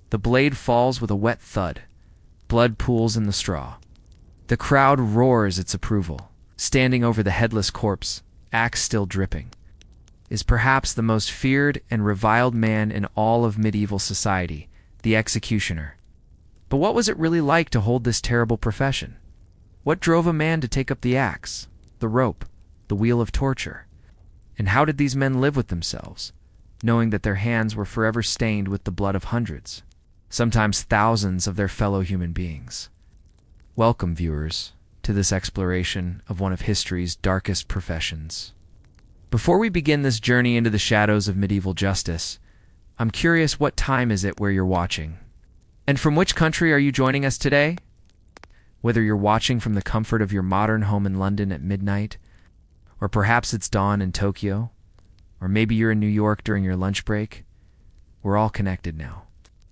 The blade falls with a wet thud. Blood pools in the straw. The crowd roars its approval. Standing over the headless corpse, axe still dripping, is perhaps the most feared and reviled man in all of medieval society, the executioner. But what was it really like to hold this terrible profession? What drove a man to take up the axe, the rope, the wheel of torture? And how did these men live with themselves, knowing that their hands were forever stained with the blood of hundreds, sometimes thousands of their fellow human beings? Welcome, viewers, to this exploration of one of history's darkest professions. Before we begin this journey into the shadows of medieval justice, I'm curious, what time is it where you're watching? And from which country are you joining us today? Whether you're watching from the comfort of your modern home in London at midnight, or perhaps it's dawn in Tokyo, or maybe you're in New York during your lunch break, we're all connected now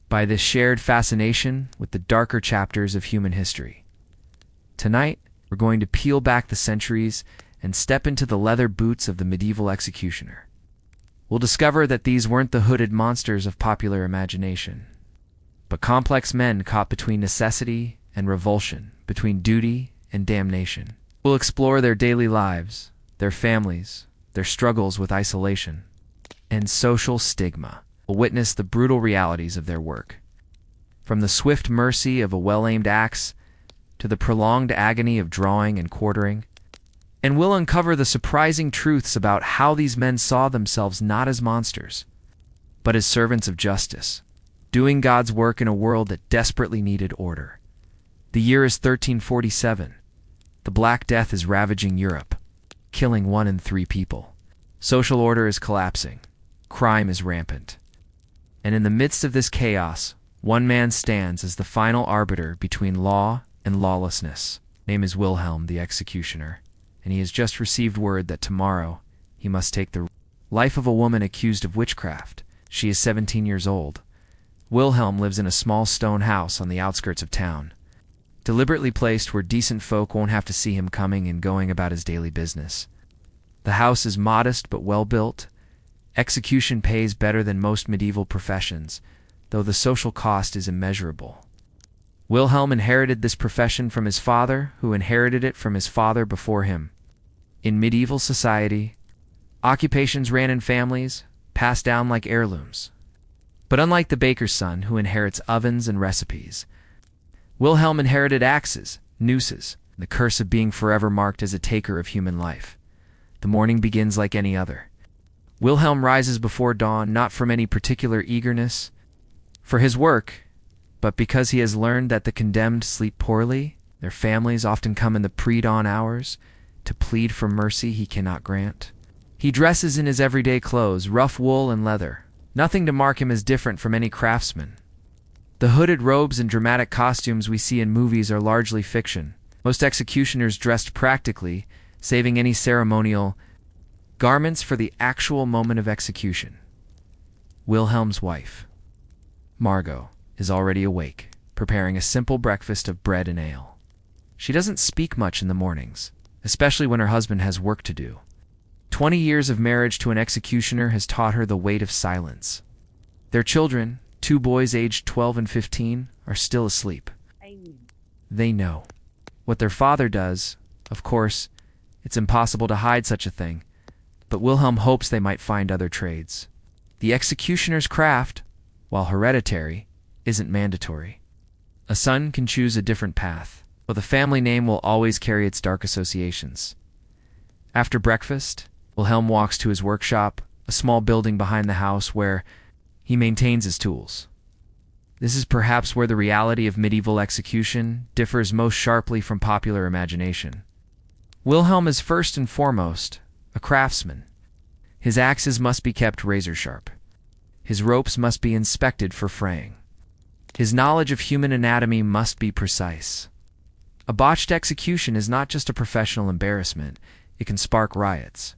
by this shared fascination with the darker chapters of human history. Tonight, we're going to peel back the centuries and step into the leather boots of the medieval executioner. We'll discover that these weren't the hooded monsters of popular imagination, but complex men caught between necessity and revulsion, between duty and damnation. We'll explore their daily lives, their families, their struggles with isolation, and social stigma. We'll witness the brutal realities of their work. From the swift mercy of a well-aimed axe to the prolonged agony of drawing and quartering, and we'll uncover the surprising truths about how these men saw themselves not as monsters, but as servants of justice, doing God's work in a world that desperately needed order. The year is 1347. The Black Death is ravaging Europe, killing 1 in 3 people. Social order is collapsing. Crime is rampant. And in the midst of this chaos, one man stands as the final arbiter between law and lawlessness. His name is Wilhelm the Executioner, and he has just received word that tomorrow he must take the life of a woman accused of witchcraft. She is 17 years old. Wilhelm lives in a small stone house on the outskirts of town, deliberately placed where decent folk won't have to see him coming and going about his daily business. The house is modest but well built. Execution pays better than most medieval professions, though the social cost is immeasurable. Wilhelm inherited this profession from his father, who inherited it from his father before him. In medieval society, occupations ran in families, passed down like heirlooms. But unlike the baker's son, who inherits ovens and recipes, Wilhelm inherited axes, nooses, and the curse of being forever marked as a taker of human life. The morning begins like any other. Wilhelm rises before dawn, not from any particular eagerness for his work, but because he has learned that the condemned sleep poorly. Their families often come in the pre-dawn hours to plead for mercy he cannot grant. He dresses in his everyday clothes, rough wool and leather, nothing to mark him as different from any craftsman. The hooded robes and dramatic costumes we see in movies are largely fiction. Most executioners dressed practically, saving any ceremonial garments for the actual moment of execution. Wilhelm's wife, Margot, is already awake, preparing a simple breakfast of bread and ale. She doesn't speak much in the mornings, especially when her husband has work to do. 20 years of marriage to an executioner has taught her the weight of silence. Their children, 2 boys aged 12 and 15, are still asleep. They know what their father does. Of course, it's impossible to hide such a thing, but Wilhelm hopes they might find other trades. The executioner's craft, while hereditary, isn't mandatory. A son can choose a different path, but the family name will always carry its dark associations. After breakfast, Wilhelm walks to his workshop, a small building behind the house where he maintains his tools. This is perhaps where the reality of medieval execution differs most sharply from popular imagination. Wilhelm is first and foremost a craftsman. His axes must be kept razor-sharp. His ropes must be inspected for fraying. His knowledge of human anatomy must be precise. A botched execution is not just a professional embarrassment, it can spark riots.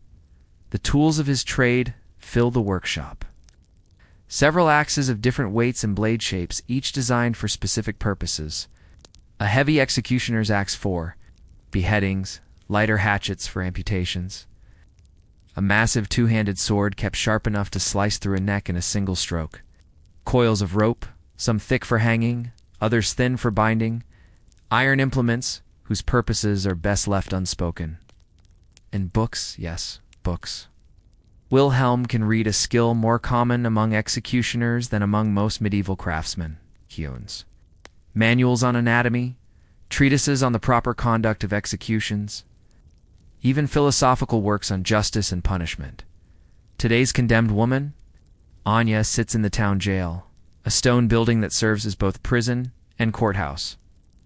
The tools of his trade fill the workshop. Several axes of different weights and blade shapes, each designed for specific purposes. A heavy executioner's axe for beheadings, lighter hatchets for amputations. A massive 2-handed sword kept sharp enough to slice through a neck in a single stroke. Coils of rope, some thick for hanging, others thin for binding, iron implements whose purposes are best left unspoken. And books, yes, books. Wilhelm can read a skill more common among executioners than among most medieval craftsmen, he owns. Manuals on anatomy, treatises on the proper conduct of executions, even philosophical works on justice and punishment. Today's condemned woman, Anya, sits in the town jail, a stone building that serves as both prison and courthouse.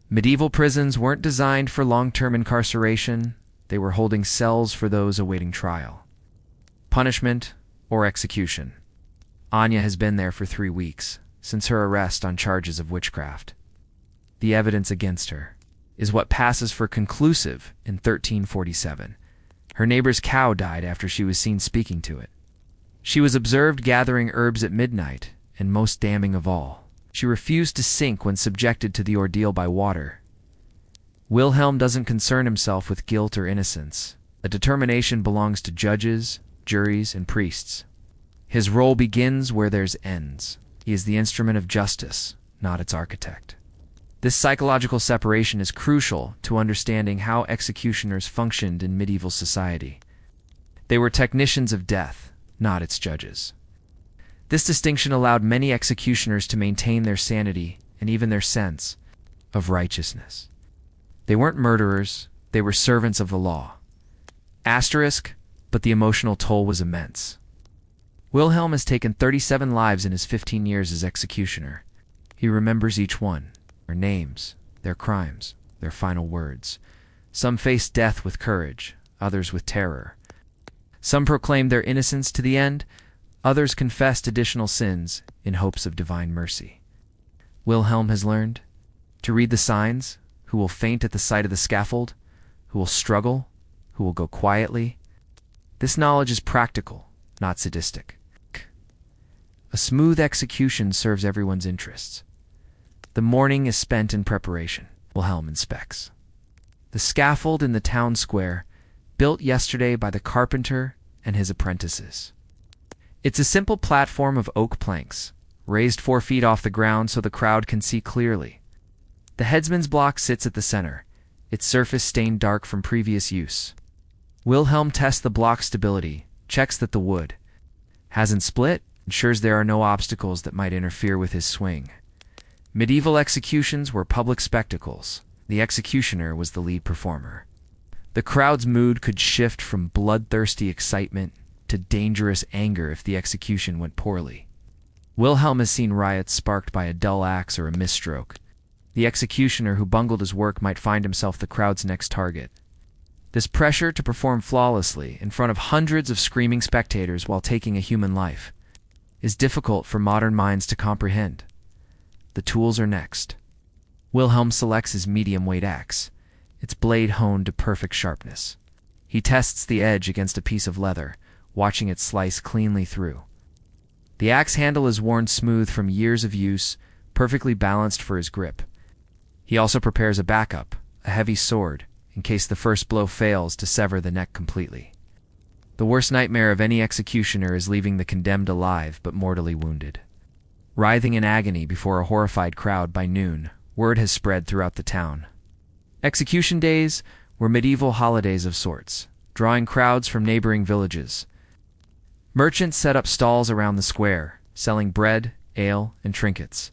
Medieval prisons weren't designed for long-term incarceration. They were holding cells for those awaiting trial, punishment, or execution. Anya has been there for 3 weeks, since her arrest on charges of witchcraft. The evidence against her is what passes for conclusive in 1347. Her neighbor's cow died after she was seen speaking to it. She was observed gathering herbs at midnight, and most damning of all, she refused to sink when subjected to the ordeal by water. Wilhelm doesn't concern himself with guilt or innocence. A determination belongs to judges, juries, and priests. His role begins where theirs ends. He is the instrument of justice, not its architect. This psychological separation is crucial to understanding how executioners functioned in medieval society. They were technicians of death, not its judges. This distinction allowed many executioners to maintain their sanity and even their sense of righteousness. They weren't murderers, they were servants of the law. But the emotional toll was immense. Wilhelm has taken 37 lives in his 15 years as executioner. He remembers each one, their names, their crimes, their final words. Some faced death with courage, others with terror. Some proclaimed their innocence to the end, others confessed additional sins in hopes of divine mercy. Wilhelm has learned to read the signs: who will faint at the sight of the scaffold, who will struggle, who will go quietly. This knowledge is practical, not sadistic. A smooth execution serves everyone's interests. The morning is spent in preparation. Wilhelm inspects the scaffold in the town square, built yesterday by the carpenter and his apprentices. It's a simple platform of oak planks, raised 4 feet off the ground so the crowd can see clearly. The headsman's block sits at the center, its surface stained dark from previous use. Wilhelm tests the block's stability, checks that the wood hasn't split, ensures there are no obstacles that might interfere with his swing. Medieval executions were public spectacles. The executioner was the lead performer. The crowd's mood could shift from bloodthirsty excitement to dangerous anger if the execution went poorly. Wilhelm has seen riots sparked by a dull axe or a misstroke. The executioner who bungled his work might find himself the crowd's next target. This pressure to perform flawlessly in front of hundreds of screaming spectators while taking a human life is difficult for modern minds to comprehend. The tools are next. Wilhelm selects his medium-weight axe, its blade honed to perfect sharpness. He tests the edge against a piece of leather, watching it slice cleanly through. The axe handle is worn smooth from years of use, perfectly balanced for his grip. He also prepares a backup, a heavy sword, in case the first blow fails to sever the neck completely. The worst nightmare of any executioner is leaving the condemned alive but mortally wounded. Writhing in agony before a horrified crowd by noon, word has spread throughout the town. Execution days were medieval holidays of sorts, drawing crowds from neighboring villages. Merchants set up stalls around the square, selling bread, ale, and trinkets.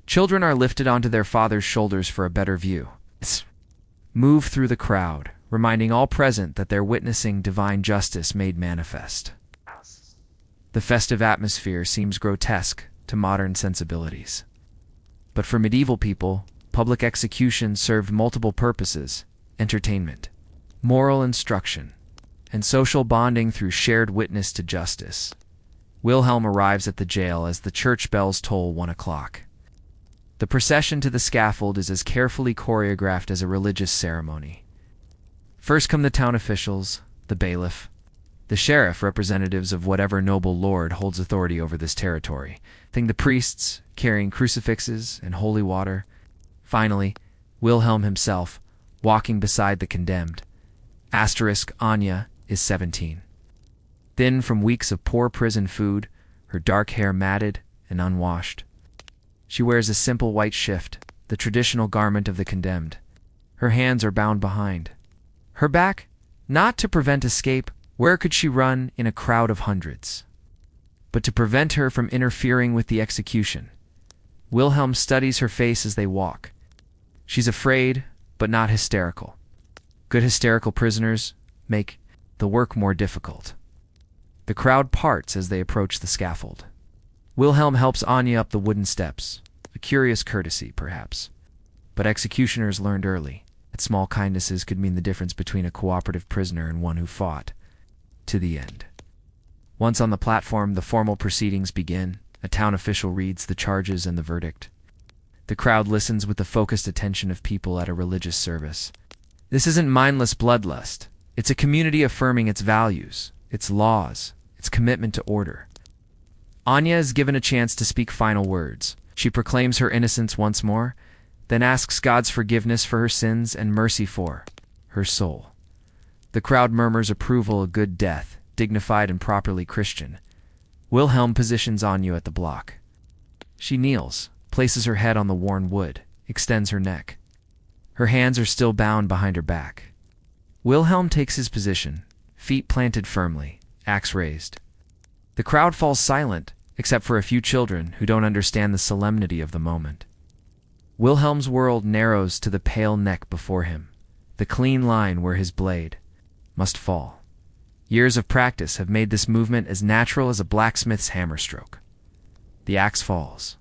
Children are lifted onto their fathers' shoulders for a better view. Move through the crowd, reminding all present that they're witnessing divine justice made manifest. The festive atmosphere seems grotesque to modern sensibilities. But for medieval people, public execution served multiple purposes: entertainment, moral instruction, and social bonding through shared witness to justice. Wilhelm arrives at the jail as the church bells toll 1 o'clock. The procession to the scaffold is as carefully choreographed as a religious ceremony. First come the town officials, the bailiff, the sheriff, representatives of whatever noble lord holds authority over this territory, then the priests, carrying crucifixes and holy water. Finally, Wilhelm himself, walking beside the condemned. Anya is 17. Thin from weeks of poor prison food, her dark hair matted and unwashed. She wears a simple white shift, the traditional garment of the condemned. Her hands are bound behind her back, not to prevent escape. Where could she run in a crowd of hundreds? But to prevent her from interfering with the execution. Wilhelm studies her face as they walk. She's afraid, but not hysterical. Good hysterical prisoners make the work more difficult. The crowd parts as they approach the scaffold. Wilhelm helps Anya up the wooden steps, a curious courtesy, perhaps. But executioners learned early that small kindnesses could mean the difference between a cooperative prisoner and one who fought to the end. Once on the platform, the formal proceedings begin. A town official reads the charges and the verdict. The crowd listens with the focused attention of people at a religious service. This isn't mindless bloodlust. It's a community affirming its values, its laws, its commitment to order. Anya is given a chance to speak final words. She proclaims her innocence once more, then asks God's forgiveness for her sins and mercy for her soul. The crowd murmurs approval, a good death, dignified and properly Christian. Wilhelm positions Anya at the block. She kneels, places her head on the worn wood, extends her neck. Her hands are still bound behind her back. Wilhelm takes his position, feet planted firmly, axe raised. The crowd falls silent, except for a few children who don't understand the solemnity of the moment. Wilhelm's world narrows to the pale neck before him, the clean line where his blade must fall. Years of practice have made this movement as natural as a blacksmith's hammer stroke. The axe falls.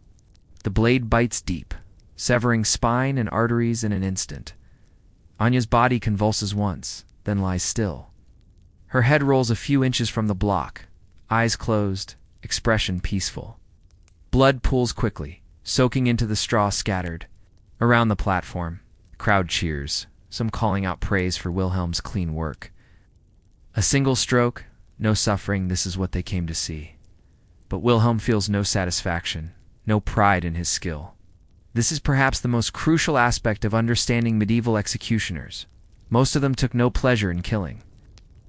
The blade bites deep, severing spine and arteries in an instant. Anya's body convulses once, then lies still. Her head rolls a few inches from the block, eyes closed, expression peaceful. Blood pools quickly, soaking into the straw scattered. Around the platform, the crowd cheers, some calling out praise for Wilhelm's clean work. A single stroke, no suffering, this is what they came to see. But Wilhelm feels no satisfaction, no pride in his skill. This is perhaps the most crucial aspect of understanding medieval executioners. Most of them took no pleasure in killing.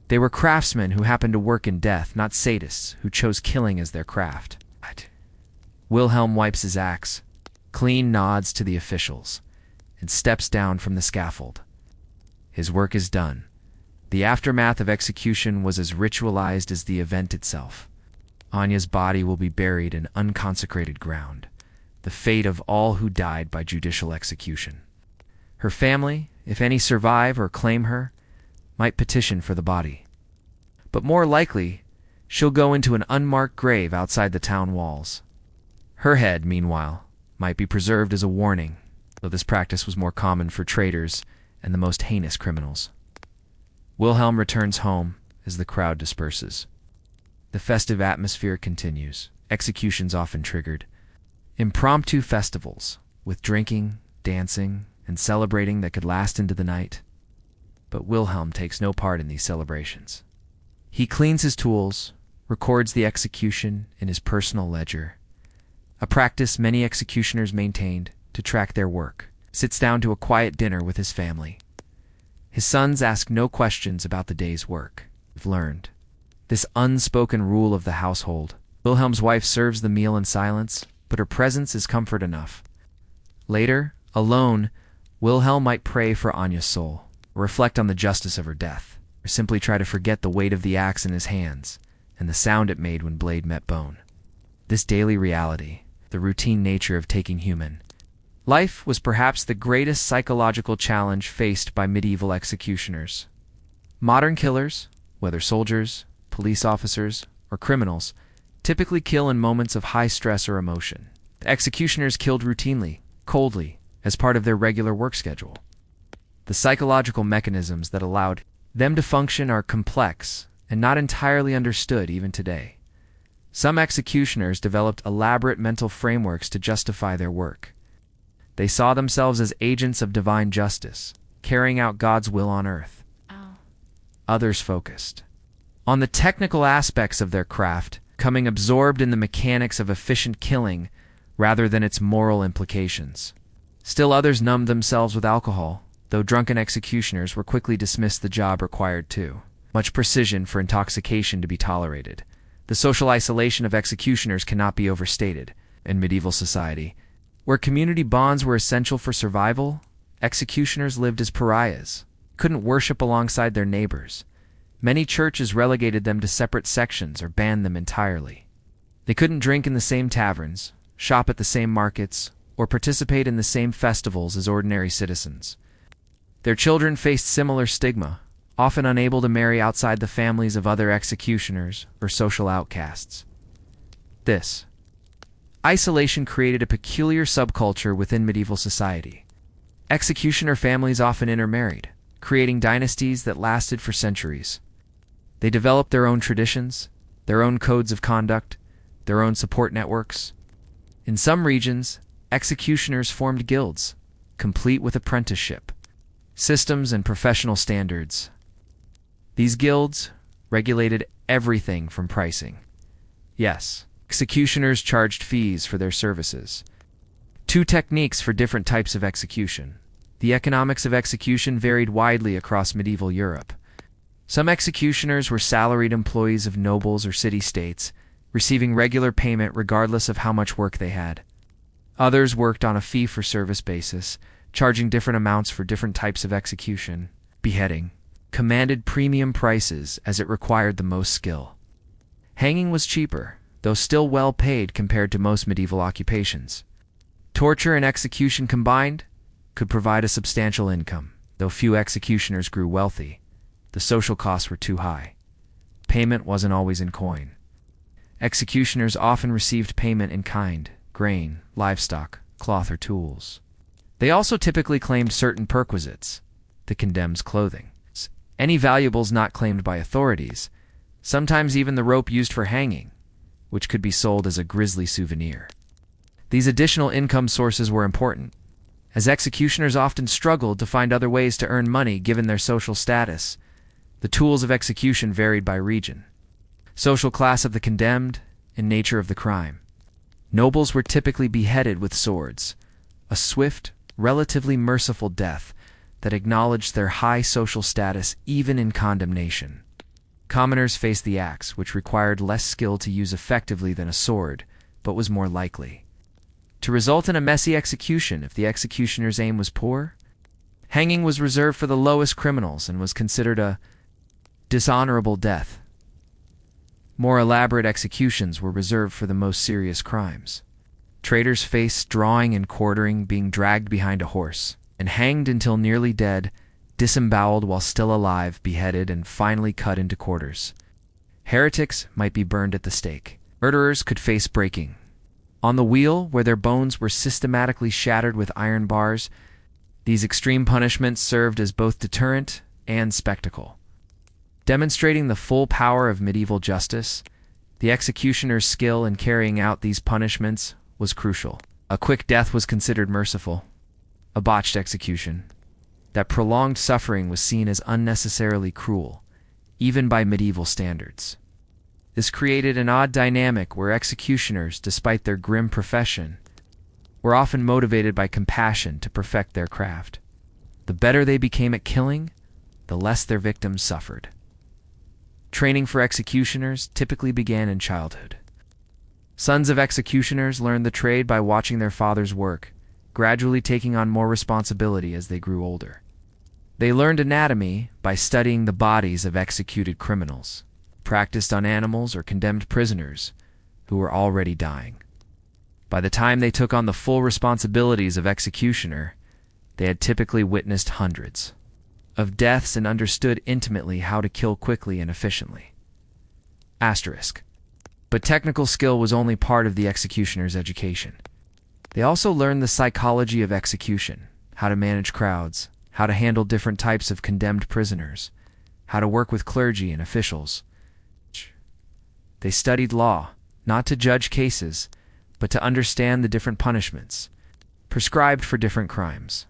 They were craftsmen who happened to work in death, not sadists who chose killing as their craft. Wilhelm wipes his axe, clean nods to the officials, and steps down from the scaffold. His work is done. The aftermath of execution was as ritualized as the event itself. Anya's body will be buried in unconsecrated ground, the fate of all who died by judicial execution. Her family, if any survive or claim her, might petition for the body. But more likely, she'll go into an unmarked grave outside the town walls. Her head, meanwhile, might be preserved as a warning, though this practice was more common for traitors and the most heinous criminals. Wilhelm returns home as the crowd disperses. The festive atmosphere continues, executions often triggered. Impromptu festivals, with drinking, dancing, and celebrating that could last into the night. But Wilhelm takes no part in these celebrations. He cleans his tools, records the execution in his personal ledger, a practice many executioners maintained to track their work, sits down to a quiet dinner with his family. His sons ask no questions about the day's work. They've learned this unspoken rule of the household. Wilhelm's wife serves the meal in silence, but her presence is comfort enough. Later, alone, Wilhelm might pray for Anya's soul, reflect on the justice of her death, or simply try to forget the weight of the axe in his hands and the sound it made when blade met bone. This daily reality, the routine nature of taking human life, was perhaps the greatest psychological challenge faced by medieval executioners. Modern killers, whether soldiers, police officers, or criminals, typically kill in moments of high stress or emotion. The executioners killed routinely, coldly, as part of their regular work schedule. The psychological mechanisms that allowed them to function are complex and not entirely understood even today. Some executioners developed elaborate mental frameworks to justify their work. They saw themselves as agents of divine justice, carrying out God's will on earth. Others focused on the technical aspects of their craft, becoming absorbed in the mechanics of efficient killing rather than its moral implications. Still others numbed themselves with alcohol, though drunken executioners were quickly dismissed. The job required too much precision for intoxication to be tolerated. The social isolation of executioners cannot be overstated. In medieval society, Where community bonds were essential for survival, executioners lived as pariahs, couldn't worship alongside their neighbors. Many churches relegated them to separate sections or banned them entirely. They couldn't drink in the same taverns, shop at the same markets, or participate in the same festivals as ordinary citizens. Their children faced similar stigma, often unable to marry outside the families of other executioners or social outcasts. This isolation created a peculiar subculture within medieval society. Executioner families often intermarried, creating dynasties that lasted for centuries. They developed their own traditions, their own codes of conduct, their own support networks. In some regions, executioners formed guilds, complete with apprenticeship, systems, and professional standards. These guilds regulated everything from pricing. Yes, executioners charged fees for their services. Two techniques for different types of execution. The economics of execution varied widely across medieval Europe. Some executioners were salaried employees of nobles or city-states, receiving regular payment regardless of how much work they had. Others worked on a fee-for-service basis, charging different amounts for different types of execution. Beheading commanded premium prices as it required the most skill. Hanging was cheaper, though still well paid compared to most medieval occupations. Torture and execution combined could provide a substantial income, though few executioners grew wealthy. The social costs were too high. Payment wasn't always in coin. Executioners often received payment in kind, grain, livestock, cloth, or tools. They also typically claimed certain perquisites, the condemned's clothing, any valuables not claimed by authorities, sometimes even the rope used for hanging, which could be sold as a grisly souvenir. These additional income sources were important, as executioners often struggled to find other ways to earn money given their social status. The tools of execution varied by region, social class of the condemned, and nature of the crime. Nobles were typically beheaded with swords, a swift, relatively merciful death that acknowledged their high social status even in condemnation. Commoners faced the axe, which required less skill to use effectively than a sword, but was more likely to result in a messy execution if the executioner's aim was poor. Hanging was reserved for the lowest criminals and was considered a dishonorable death. More elaborate executions were reserved for the most serious crimes. Traitors faced drawing and quartering, being dragged behind a horse, and hanged until nearly dead, disemboweled while still alive, beheaded, and finally cut into quarters. Heretics might be burned at the stake. Murderers could face breaking on the wheel, where their bones were systematically shattered with iron bars. These extreme punishments served as both deterrent and spectacle. Demonstrating the full power of medieval justice, the executioner's skill in carrying out these punishments was crucial. A quick death was considered merciful. A botched execution, that prolonged suffering, was seen as unnecessarily cruel, even by medieval standards. This created an odd dynamic where executioners, despite their grim profession, were often motivated by compassion to perfect their craft. The better they became at killing, the less their victims suffered. Training for executioners typically began in childhood. Sons of executioners learned the trade by watching their fathers work, gradually taking on more responsibility as they grew older. They learned anatomy by studying the bodies of executed criminals, practiced on animals or condemned prisoners who were already dying. By the time they took on the full responsibilities of executioner, they had typically witnessed hundreds of deaths and understood intimately how to kill quickly and efficiently. Asterisk. But technical skill was only part of the executioner's education. They also learned the psychology of execution, how to manage crowds, how to handle different types of condemned prisoners, how to work with clergy and officials. They studied law, not to judge cases, but to understand the different punishments prescribed for different crimes.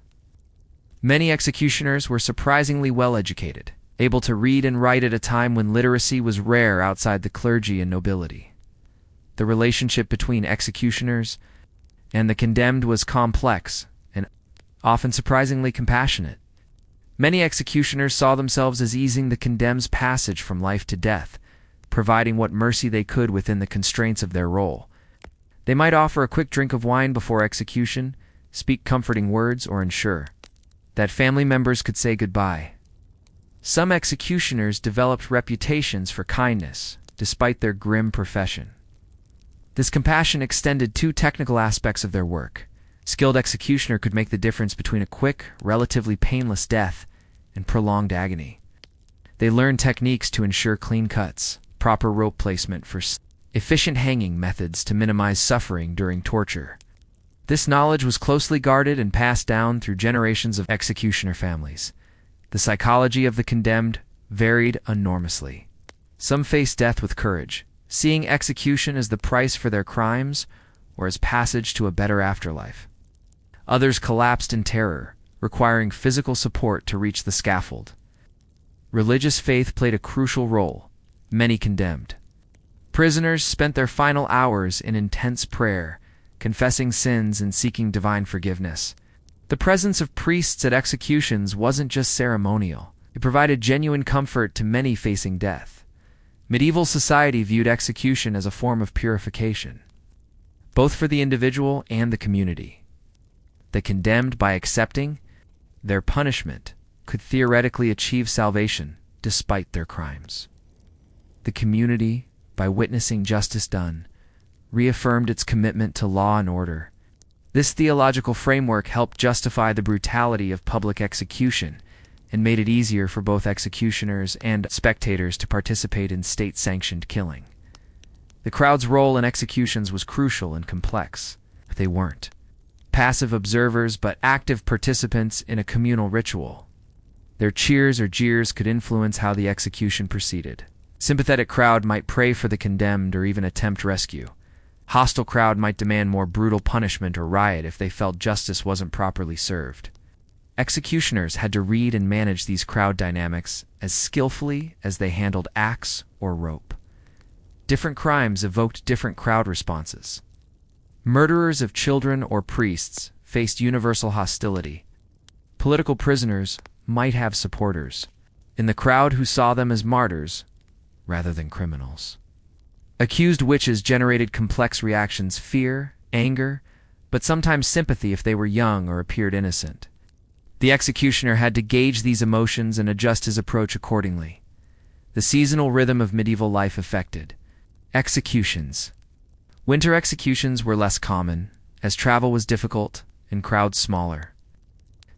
Many executioners were surprisingly well educated, able to read and write at a time when literacy was rare outside the clergy and nobility. The relationship between executioners and the condemned was complex and often surprisingly compassionate. Many executioners saw themselves as easing the condemned's passage from life to death, providing what mercy they could within the constraints of their role. They might offer a quick drink of wine before execution, speak comforting words, or ensure that family members could say goodbye. Some executioners developed reputations for kindness, despite their grim profession. This compassion extended two technical aspects of their work. Skilled executioner could make the difference between a quick, relatively painless death and prolonged agony. They learned techniques to ensure clean cuts, proper rope placement for efficient hanging methods to minimize suffering during torture. This knowledge was closely guarded and passed down through generations of executioner families. The psychology of the condemned varied enormously. Some faced death with courage, seeing execution as the price for their crimes or as passage to a better afterlife. Others collapsed in terror, requiring physical support to reach the scaffold. Religious faith played a crucial role. Many condemned prisoners spent their final hours in intense prayer, confessing sins and seeking divine forgiveness. The presence of priests at executions wasn't just ceremonial. It provided genuine comfort to many facing death. Medieval society viewed execution as a form of purification, both for the individual and the community. The condemned, by accepting their punishment, could theoretically achieve salvation despite their crimes. The community, by witnessing justice done, reaffirmed its commitment to law and order. This theological framework helped justify the brutality of public execution and made it easier for both executioners and spectators to participate in state-sanctioned killing. The crowd's role in executions was crucial and complex. They weren't passive observers but active participants in a communal ritual. Their cheers or jeers could influence how the execution proceeded. Sympathetic crowd might pray for the condemned or even attempt rescue. Hostile crowd might demand more brutal punishment or riot if they felt justice wasn't properly served. Executioners had to read and manage these crowd dynamics as skillfully as they handled axe or rope. Different crimes evoked different crowd responses. Murderers of children or priests faced universal hostility. Political prisoners might have supporters in the crowd who saw them as martyrs rather than criminals. Accused witches generated complex reactions: fear, anger, but sometimes sympathy if they were young or appeared innocent. The executioner had to gauge these emotions and adjust his approach accordingly. The seasonal rhythm of medieval life affected executions. Winter executions were less common, as travel was difficult and crowds smaller.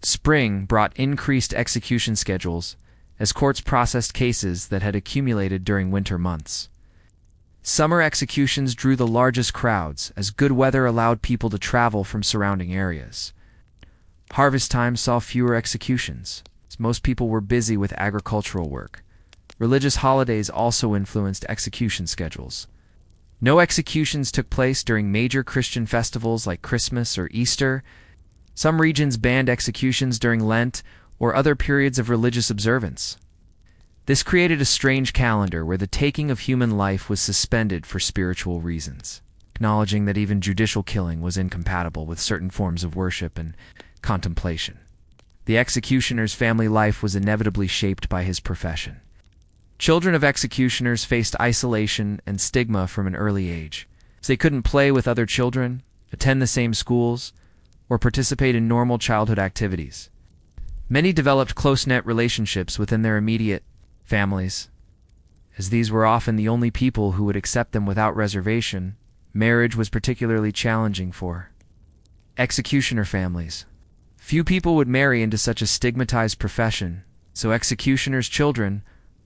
Spring brought increased execution schedules, as courts processed cases that had accumulated during winter months. Summer executions drew the largest crowds, as good weather allowed people to travel from surrounding areas. Harvest time saw fewer executions, as most people were busy with agricultural work. Religious holidays also influenced execution schedules. No executions took place during major Christian festivals like Christmas or Easter. Some regions banned executions during Lent or other periods of religious observance. This created a strange calendar where the taking of human life was suspended for spiritual reasons, acknowledging that even judicial killing was incompatible with certain forms of worship and contemplation. The executioner's family life was inevitably shaped by his profession. Children of executioners faced isolation and stigma from an early age, as they couldn't play with other children, attend the same schools, or participate in normal childhood activities. Many developed close-knit relationships within their immediate families. As these were often the only people who would accept them without reservation, marriage was particularly challenging for executioner families. Few people would marry into such a stigmatized profession, so executioners' children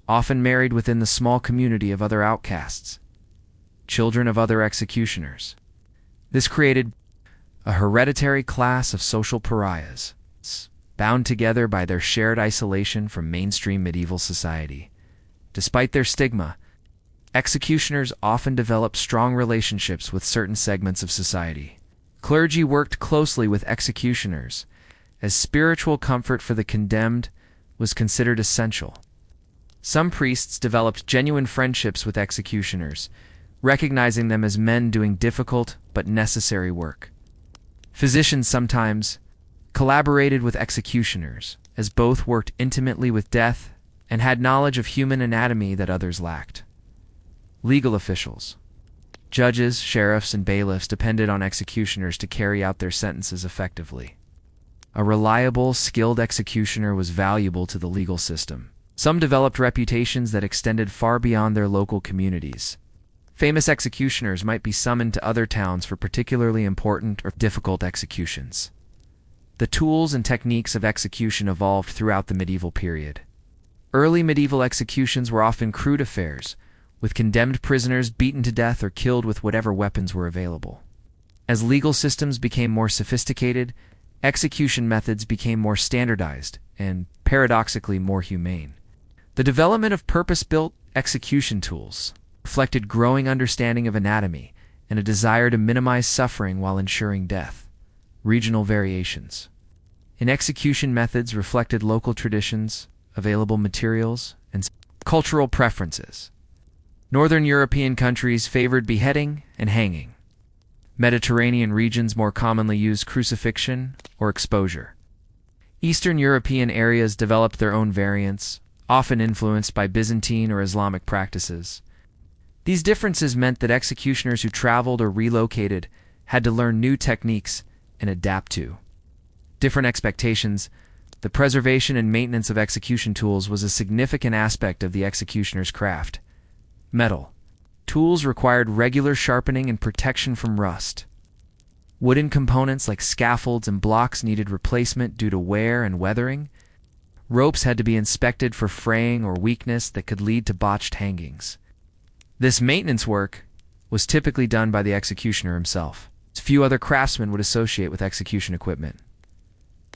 often married within the small community of other outcasts, children of other executioners. This created a hereditary class of social pariahs, bound together by their shared isolation from mainstream medieval society. Despite their stigma, executioners often developed strong relationships with certain segments of society. Clergy worked closely with executioners, as spiritual comfort for the condemned was considered essential. Some priests developed genuine friendships with executioners, recognizing them as men doing difficult but necessary work. Physicians sometimes collaborated with executioners, as both worked intimately with death and had knowledge of human anatomy that others lacked. Legal officials Judges, sheriffs, and bailiffs depended on executioners to carry out their sentences effectively. A reliable, skilled executioner was valuable to the legal system. Some developed reputations that extended far beyond their local communities. Famous executioners might be summoned to other towns for particularly important or difficult executions. The tools and techniques of execution evolved throughout the medieval period. Early medieval executions were often crude affairs, with condemned prisoners beaten to death or killed with whatever weapons were available. As legal systems became more sophisticated, execution methods became more standardized and, paradoxically, more humane. The development of purpose-built execution tools reflected growing understanding of anatomy and a desire to minimize suffering while ensuring death. Regional variations in execution methods reflected local traditions, available materials, and cultural preferences. Northern European countries favored beheading and hanging. Mediterranean regions more commonly used crucifixion or exposure. Eastern European areas developed their own variants, often influenced by Byzantine or Islamic practices. These differences meant that executioners who traveled or relocated had to learn new techniques and adapt to different expectations. The preservation and maintenance of execution tools was a significant aspect of the executioner's craft. Metal tools required regular sharpening and protection from rust. Wooden components like scaffolds and blocks needed replacement due to wear and weathering. Ropes had to be inspected for fraying or weakness that could lead to botched hangings. This maintenance work was typically done by the executioner himself. Few other craftsmen would associate with execution equipment.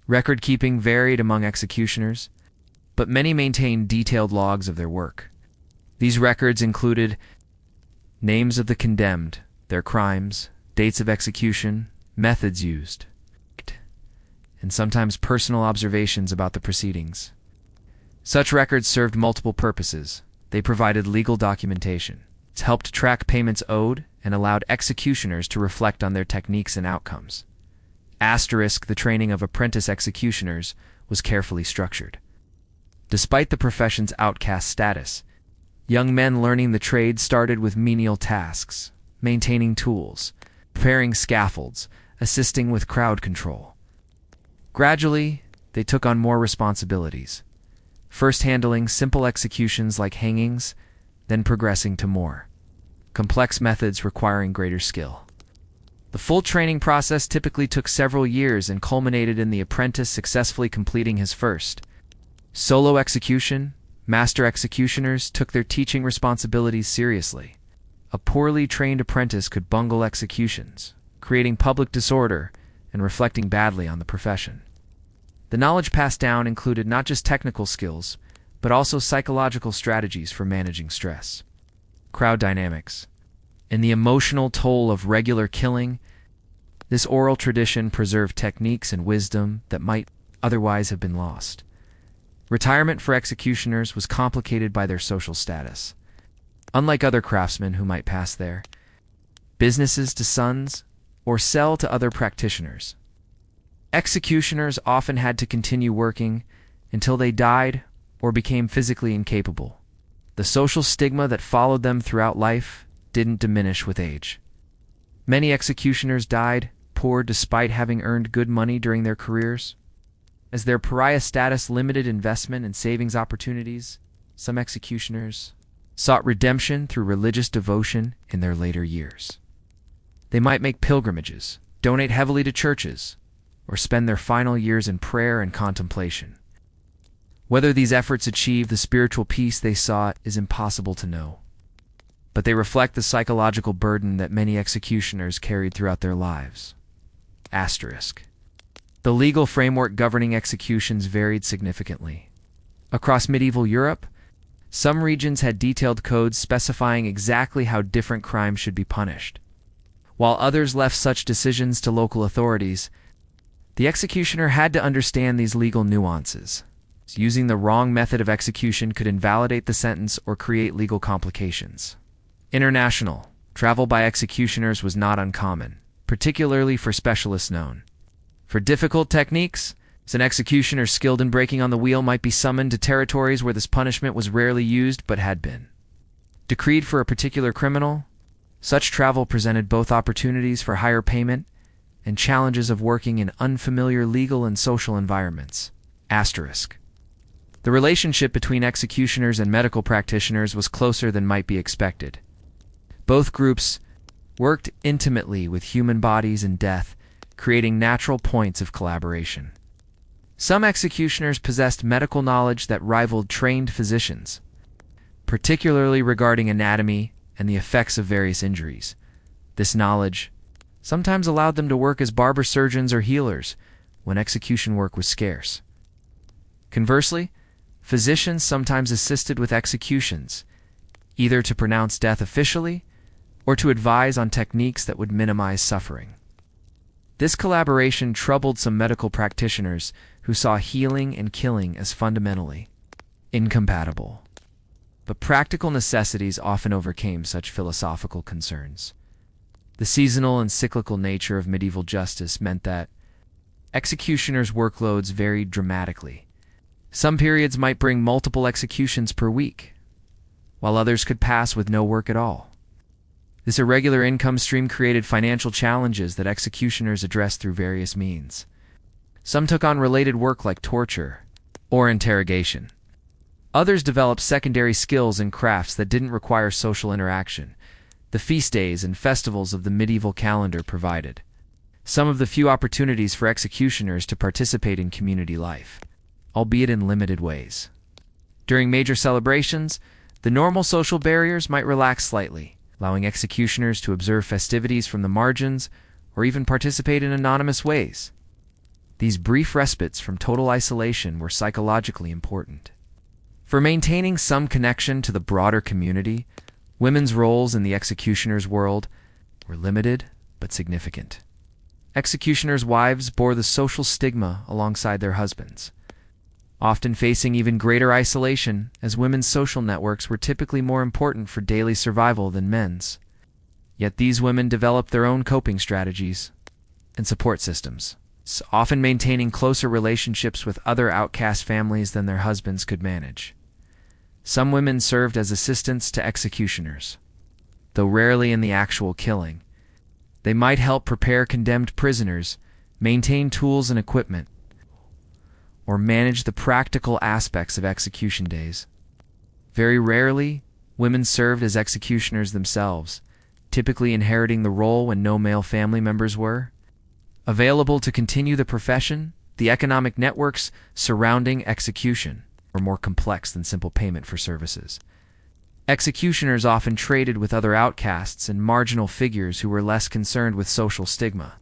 Record-keeping varied among executioners, but many maintained detailed logs of their work. These records included names of the condemned, their crimes, dates of execution, methods used, and sometimes personal observations about the proceedings. Such records served multiple purposes. They provided legal documentation, helped track payments owed, and allowed executioners to reflect on their techniques and outcomes. The training of apprentice executioners was carefully structured. Despite the profession's outcast status, young men learning the trade started with menial tasks, maintaining tools, preparing scaffolds, assisting with crowd control. Gradually, they took on more responsibilities, first handling simple executions like hangings, then progressing to more complex methods requiring greater skill. The full training process typically took several years and culminated in the apprentice successfully completing his first solo execution. Master executioners took their teaching responsibilities seriously. A poorly trained apprentice could bungle executions, creating public disorder and reflecting badly on the profession. The knowledge passed down included not just technical skills, but also psychological strategies for managing stress. Crowd dynamics. In the emotional toll of regular killing, this oral tradition preserved techniques and wisdom that might otherwise have been lost. Retirement for executioners was complicated by their social status. Unlike other craftsmen who might pass their businesses to sons or sell to other practitioners, executioners often had to continue working until they died or became physically incapable. The social stigma that followed them throughout life didn't diminish with age. Many executioners died poor despite having earned good money during their careers. As their pariah status limited investment and savings opportunities, some executioners sought redemption through religious devotion in their later years. They might make pilgrimages, donate heavily to churches, or spend their final years in prayer and contemplation. Whether these efforts achieve the spiritual peace they sought is impossible to know, but they reflect the psychological burden that many executioners carried throughout their lives. The legal framework governing executions varied significantly. Across medieval Europe, some regions had detailed codes specifying exactly how different crimes should be punished, while others left such decisions to local authorities. The executioner had to understand these legal nuances. Using the wrong method of execution could invalidate the sentence or create legal complications. International travel by executioners was not uncommon, particularly for specialists known for difficult techniques. An executioner skilled in breaking on the wheel might be summoned to territories where this punishment was rarely used but had been decreed for a particular criminal. Such travel presented both opportunities for higher payment and challenges of working in unfamiliar legal and social environments. Asterisk. The relationship between executioners and medical practitioners was closer than might be expected. Both groups worked intimately with human bodies and death, creating natural points of collaboration. Some executioners possessed medical knowledge that rivaled trained physicians, particularly regarding anatomy and the effects of various injuries. This knowledge sometimes allowed them to work as barber surgeons or healers when execution work was scarce. Conversely, physicians sometimes assisted with executions, either to pronounce death officially or to advise on techniques that would minimize suffering. This collaboration troubled some medical practitioners who saw healing and killing as fundamentally incompatible. But practical necessities often overcame such philosophical concerns. The seasonal and cyclical nature of medieval justice meant that executioners' workloads varied dramatically. Some periods might bring multiple executions per week, while others could pass with no work at all. This irregular income stream created financial challenges that executioners addressed through various means. Some took on related work like torture or interrogation. Others developed secondary skills and crafts that didn't require social interaction. The feast days and festivals of the medieval calendar provided some of the few opportunities for executioners to participate in community life, albeit in limited ways. During major celebrations, the normal social barriers might relax slightly, allowing executioners to observe festivities from the margins or even participate in anonymous ways. These brief respites from total isolation were psychologically important. For maintaining some connection to the broader community, women's roles in the executioner's world were limited but significant. Executioners' wives bore the social stigma alongside their husbands, often facing even greater isolation as women's social networks were typically more important for daily survival than men's. Yet these women developed their own coping strategies and support systems, often maintaining closer relationships with other outcast families than their husbands could manage. Some women served as assistants to executioners, though rarely in the actual killing. They might help prepare condemned prisoners, maintain tools and equipment, or manage the practical aspects of execution days. Very rarely, women served as executioners themselves, typically inheriting the role when no male family members were available to continue the profession. The economic networks surrounding execution were more complex than simple payment for services. Executioners often traded with other outcasts and marginal figures who were less concerned with social stigma.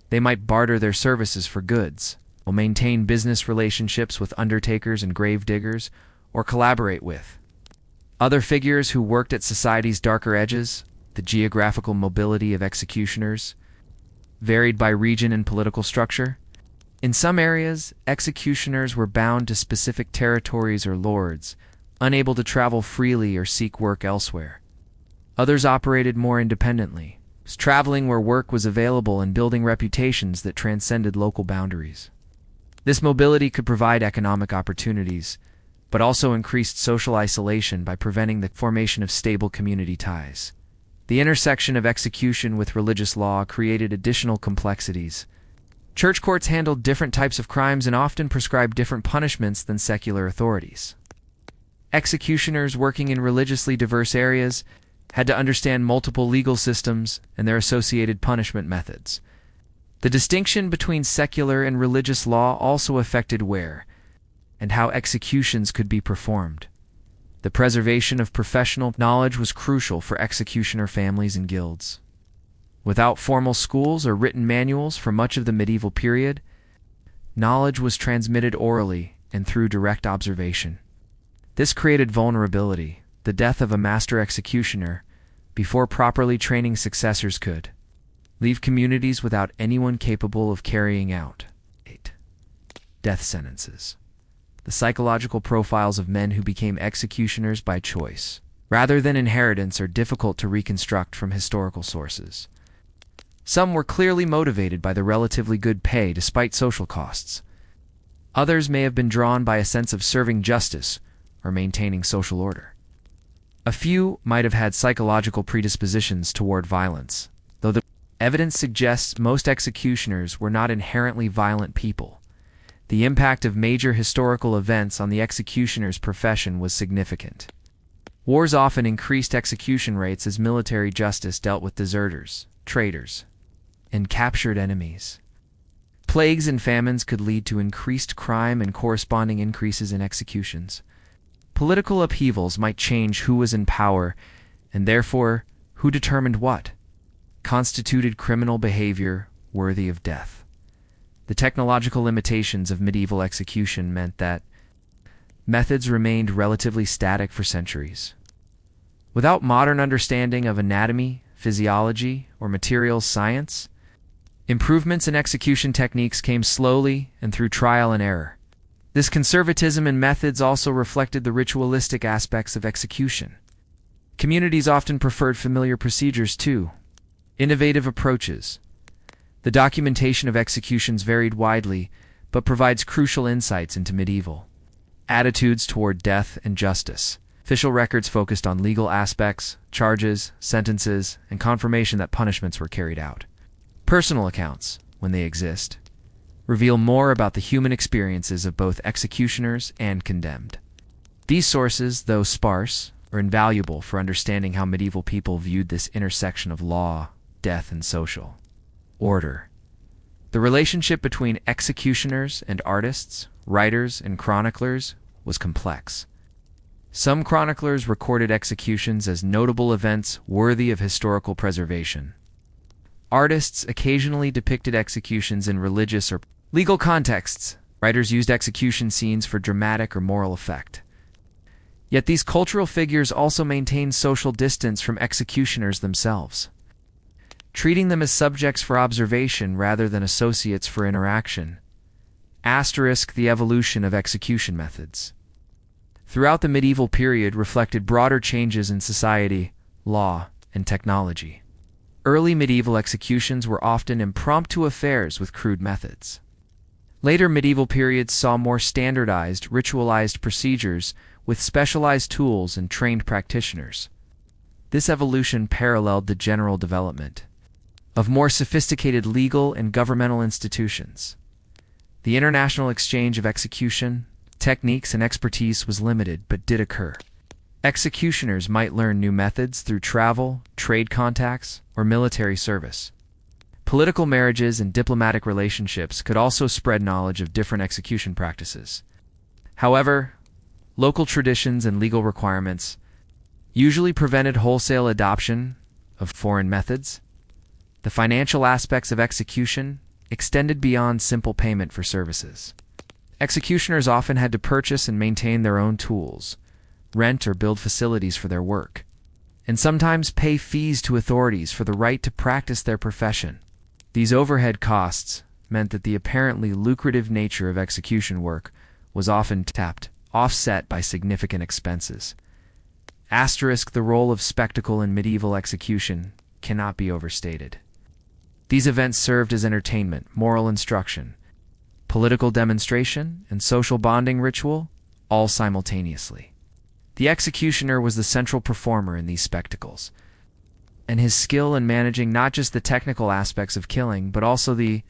They might barter their services for goods, or maintain business relationships with undertakers and grave diggers, or collaborate with other figures who worked at society's darker edges. The geographical mobility of executioners varied by region and political structure. In some areas, executioners were bound to specific territories or lords, unable to travel freely or seek work elsewhere. Others operated more independently, traveling where work was available and building reputations that transcended local boundaries. This mobility could provide economic opportunities, but also increased social isolation by preventing the formation of stable community ties. The intersection of execution with religious law created additional complexities. Church courts handled different types of crimes and often prescribed different punishments than secular authorities. Executioners working in religiously diverse areas had to understand multiple legal systems and their associated punishment methods. The distinction between secular and religious law also affected where and how executions could be performed. The preservation of professional knowledge was crucial for executioner families and guilds. Without formal schools or written manuals for much of the medieval period, knowledge was transmitted orally and through direct observation. This created vulnerability. The death of a master executioner, before properly training successors, could leave communities without anyone capable of carrying out death sentences. The psychological profiles of men who became executioners by choice, rather than inheritance, are difficult to reconstruct from historical sources. Some were clearly motivated by the relatively good pay despite social costs. Others may have been drawn by a sense of serving justice or maintaining social order. A few might have had psychological predispositions toward violence, though the evidence suggests most executioners were not inherently violent people. The impact of major historical events on the executioner's profession was significant. Wars often increased execution rates as military justice dealt with deserters, traitors, and captured enemies. Plagues and famines could lead to increased crime and corresponding increases in executions. Political upheavals might change who was in power, and therefore who determined what constituted criminal behavior worthy of death. The technological limitations of medieval execution meant that methods remained relatively static for centuries. Without modern understanding of anatomy, physiology, or materials science, improvements in execution techniques came slowly and through trial and error. This conservatism in methods also reflected the ritualistic aspects of execution. Communities often preferred familiar procedures too. Innovative approaches. The documentation of executions varied widely, but provides crucial insights into medieval attitudes toward death and justice. Official records focused on legal aspects, charges, sentences, and confirmation that punishments were carried out. Personal accounts, when they exist, reveal more about the human experiences of both executioners and condemned. These sources, though sparse, are invaluable for understanding how medieval people viewed this intersection of law, death, and social order. The relationship between executioners and artists, writers, and chroniclers was complex. Some chroniclers recorded executions as notable events worthy of historical preservation. Artists occasionally depicted executions in religious or legal contexts. Writers used execution scenes for dramatic or moral effect. Yet these cultural figures also maintained social distance from executioners themselves, treating them as subjects for observation rather than associates for interaction. The evolution of execution methods throughout the medieval period reflected broader changes in society, law, and technology. Early medieval executions were often impromptu affairs with crude methods. Later medieval periods saw more standardized, ritualized procedures with specialized tools and trained practitioners. This evolution paralleled the general development of more sophisticated legal and governmental institutions. The international exchange of execution techniques and expertise was limited, but did occur. Executioners might learn new methods through travel, trade contacts, or military service. Political marriages and diplomatic relationships could also spread knowledge of different execution practices. However, local traditions and legal requirements usually prevented wholesale adoption of foreign methods. The financial aspects of execution extended beyond simple payment for services. Executioners often had to purchase and maintain their own tools, rent or build facilities for their work, and sometimes pay fees to authorities for the right to practice their profession. These overhead costs meant that the apparently lucrative nature of execution work was often offset by significant expenses. The role of spectacle in medieval execution cannot be overstated. These events served as entertainment, moral instruction, political demonstration, and social bonding ritual, all simultaneously. The executioner was the central performer in these spectacles, and his skill in managing not just the technical aspects of killing, but also the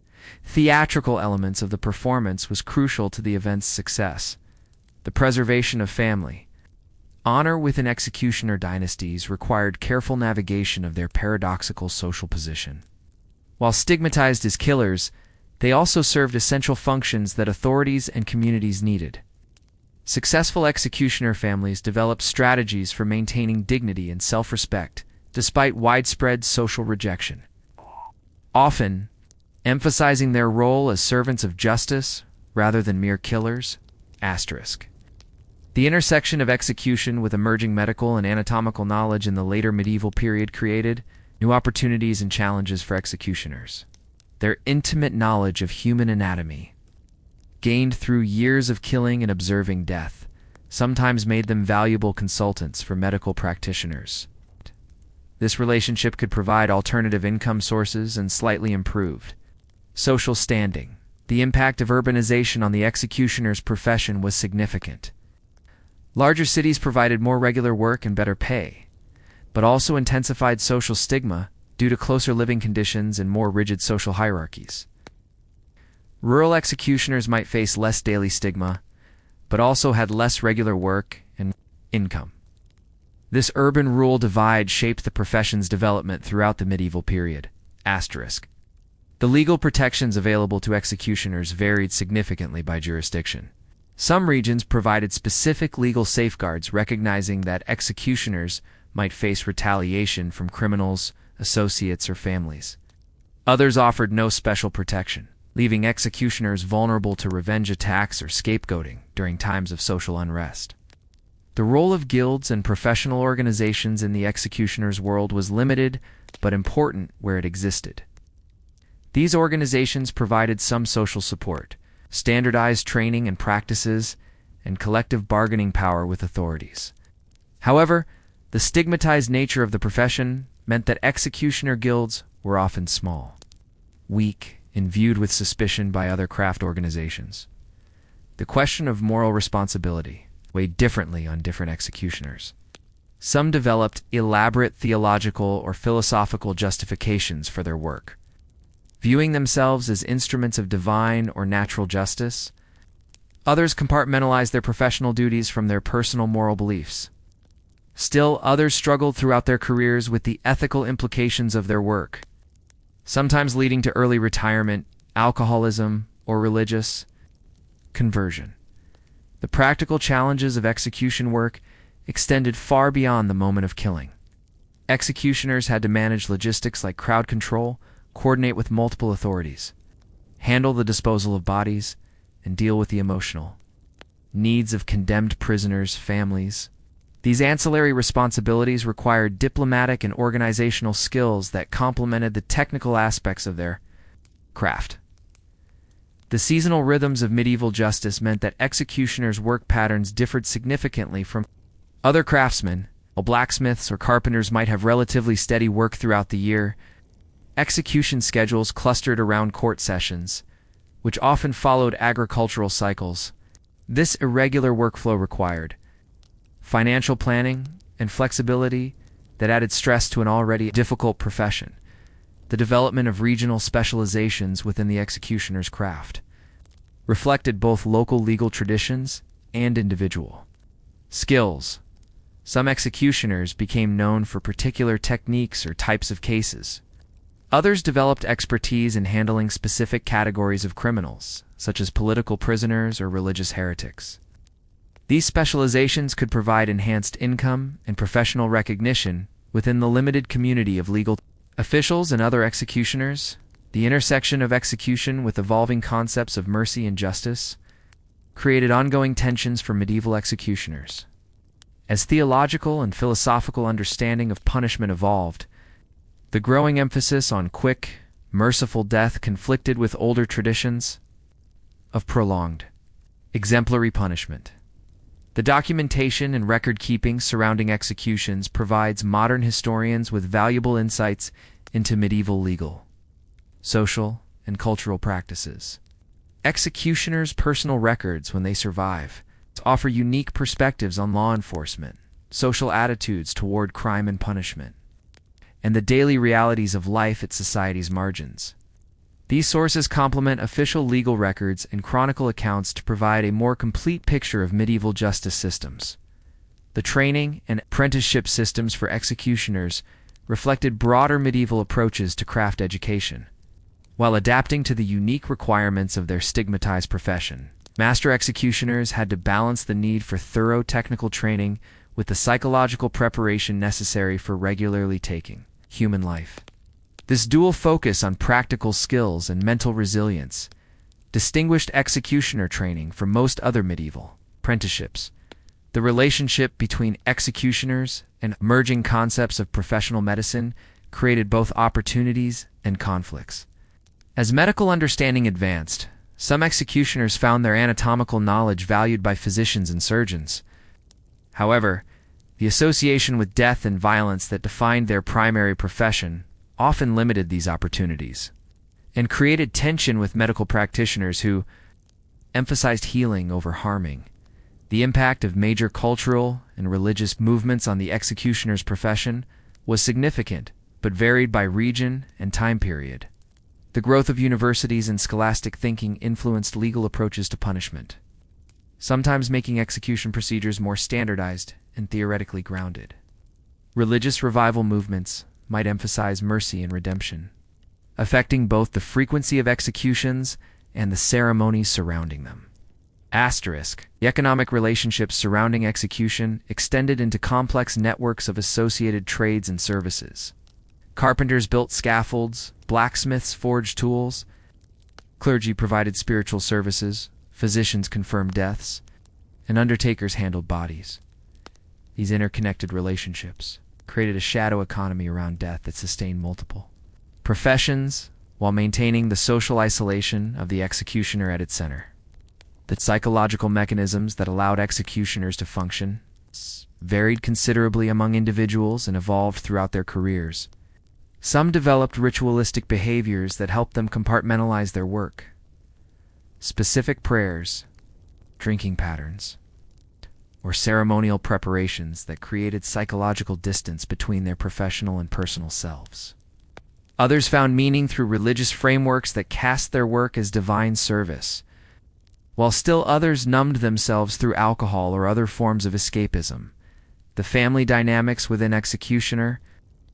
theatrical elements of the performance was crucial to the event's success. The preservation of family honor within executioner dynasties required careful navigation of their paradoxical social position. While stigmatized as killers, they also served essential functions that authorities and communities needed. Successful executioner families developed strategies for maintaining dignity and self-respect despite widespread social rejection, often emphasizing their role as servants of justice rather than mere killers. The intersection of execution with emerging medical and anatomical knowledge in the later medieval period created new opportunities and challenges for executioners. Their intimate knowledge of human anatomy, gained through years of killing and observing death, sometimes made them valuable consultants for medical practitioners. This relationship could provide alternative income sources and slightly improved social standing. The impact of urbanization on the executioner's profession was significant. Larger cities provided more regular work and better pay, but also intensified social stigma due to closer living conditions and more rigid social hierarchies. Rural executioners might face less daily stigma, but also had less regular work and income. This urban-rural divide shaped the profession's development throughout the medieval period. Asterisk. The legal protections available to executioners varied significantly by jurisdiction. Some regions provided specific legal safeguards recognizing that executioners might face retaliation from criminals, associates, or families. Others offered no special protection, leaving executioners vulnerable to revenge attacks or scapegoating during times of social unrest. The role of guilds and professional organizations in the executioner's world was limited but important where it existed. These organizations provided some social support, standardized training and practices, and collective bargaining power with authorities. However, the stigmatized nature of the profession meant that executioner guilds were often small, weak, and viewed with suspicion by other craft organizations. The question of moral responsibility weighed differently on different executioners. Some developed elaborate theological or philosophical justifications for their work, viewing themselves as instruments of divine or natural justice. Others compartmentalized their professional duties from their personal moral beliefs. Still, others struggled throughout their careers with the ethical implications of their work, sometimes leading to early retirement, alcoholism, or religious conversion. The practical challenges of execution work extended far beyond the moment of killing. Executioners had to manage logistics like crowd control, coordinate with multiple authorities, handle the disposal of bodies, and deal with the emotional needs of condemned prisoners' families. These ancillary responsibilities required diplomatic and organizational skills that complemented the technical aspects of their craft. The seasonal rhythms of medieval justice meant that executioners' work patterns differed significantly from other craftsmen. While blacksmiths or carpenters might have relatively steady work throughout the year, execution schedules clustered around court sessions, which often followed agricultural cycles. This irregular workflow required financial planning and flexibility that added stress to an already difficult profession. The development of regional specializations within the executioner's craft reflected both local legal traditions and individual skills. Some executioners became known for particular techniques or types of cases. Others developed expertise in handling specific categories of criminals, such as political prisoners or religious heretics. These specializations could provide enhanced income and professional recognition within the limited community of legal officials and other executioners. The intersection of execution with evolving concepts of mercy and justice created ongoing tensions for medieval executioners. As theological and philosophical understanding of punishment evolved, the growing emphasis on quick, merciful death conflicted with older traditions of prolonged, exemplary punishment. The documentation and record-keeping surrounding executions provides modern historians with valuable insights into medieval legal, social, and cultural practices. Executioners' personal records, when they survive, offer unique perspectives on law enforcement, social attitudes toward crime and punishment, and the daily realities of life at society's margins. These sources complement official legal records and chronicle accounts to provide a more complete picture of medieval justice systems. The training and apprenticeship systems for executioners reflected broader medieval approaches to craft education, while adapting to the unique requirements of their stigmatized profession. Master executioners had to balance the need for thorough technical training with the psychological preparation necessary for regularly taking human life. This dual focus on practical skills and mental resilience distinguished executioner training from most other medieval apprenticeships. The relationship between executioners and emerging concepts of professional medicine created both opportunities and conflicts. As medical understanding advanced, some executioners found their anatomical knowledge valued by physicians and surgeons. However, the association with death and violence that defined their primary profession often limited these opportunities and created tension with medical practitioners who emphasized healing over harming. The impact of major cultural and religious movements on the executioner's profession was significant, but varied by region and time period. The growth of universities and scholastic thinking influenced legal approaches to punishment, sometimes making execution procedures more standardized and theoretically grounded. Religious revival movements might emphasize mercy and redemption, affecting both the frequency of executions and the ceremonies surrounding them. Asterisk. The economic relationships surrounding execution extended into complex networks of associated trades and services. Carpenters built scaffolds, blacksmiths forged tools, clergy provided spiritual services, physicians confirmed deaths, and undertakers handled bodies. These interconnected relationships created a shadow economy around death that sustained multiple professions while maintaining the social isolation of the executioner at its center. The psychological mechanisms that allowed executioners to function varied considerably among individuals and evolved throughout their careers. Some developed ritualistic behaviors that helped them compartmentalize their work. Specific prayers, drinking patterns, or ceremonial preparations that created psychological distance between their professional and personal selves. Others found meaning through religious frameworks that cast their work as divine service, while still others numbed themselves through alcohol or other forms of escapism. The family dynamics within executioner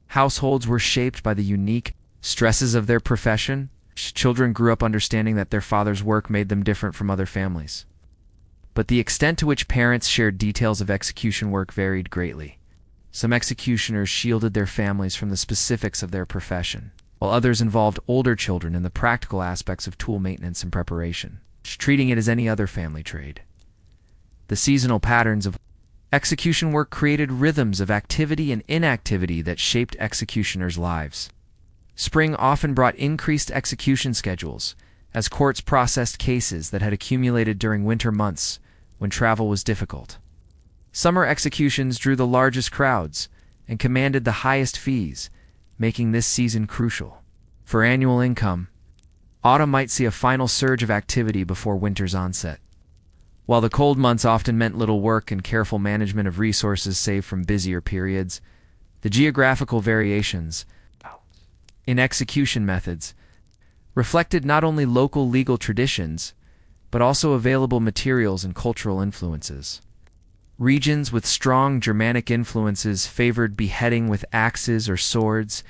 households were shaped by the unique stresses of their profession. Children grew up understanding that their father's work made them different from other families. But the extent to which parents shared details of execution work varied greatly. Some executioners shielded their families from the specifics of their profession, while others involved older children in the practical aspects of tool maintenance and preparation, treating it as any other family trade. The seasonal patterns of execution work created rhythms of activity and inactivity that shaped executioners' lives. Spring often brought increased execution schedules, as courts processed cases that had accumulated during winter months when travel was difficult. Summer executions drew the largest crowds and commanded the highest fees, making this season crucial for annual income. Autumn might see a final surge of activity before winter's onset. While the cold months often meant little work and careful management of resources saved from busier periods, the geographical variations in execution methods reflected not only local legal traditions, but also available materials and cultural influences. Regions with strong Germanic influences favored beheading with axes or swords,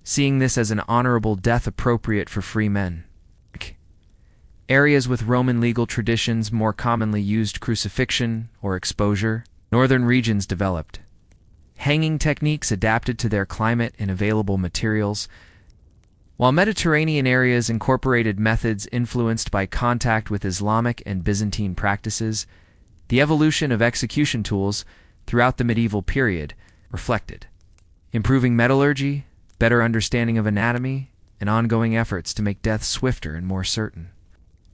seeing this as an honorable death appropriate for free men. Areas with Roman legal traditions more commonly used crucifixion or exposure. Northern regions developed hanging techniques adapted to their climate and available materials, while Mediterranean areas incorporated methods influenced by contact with Islamic and Byzantine practices. The evolution of execution tools throughout the medieval period reflected improving metallurgy, better understanding of anatomy, and ongoing efforts to make death swifter and more certain.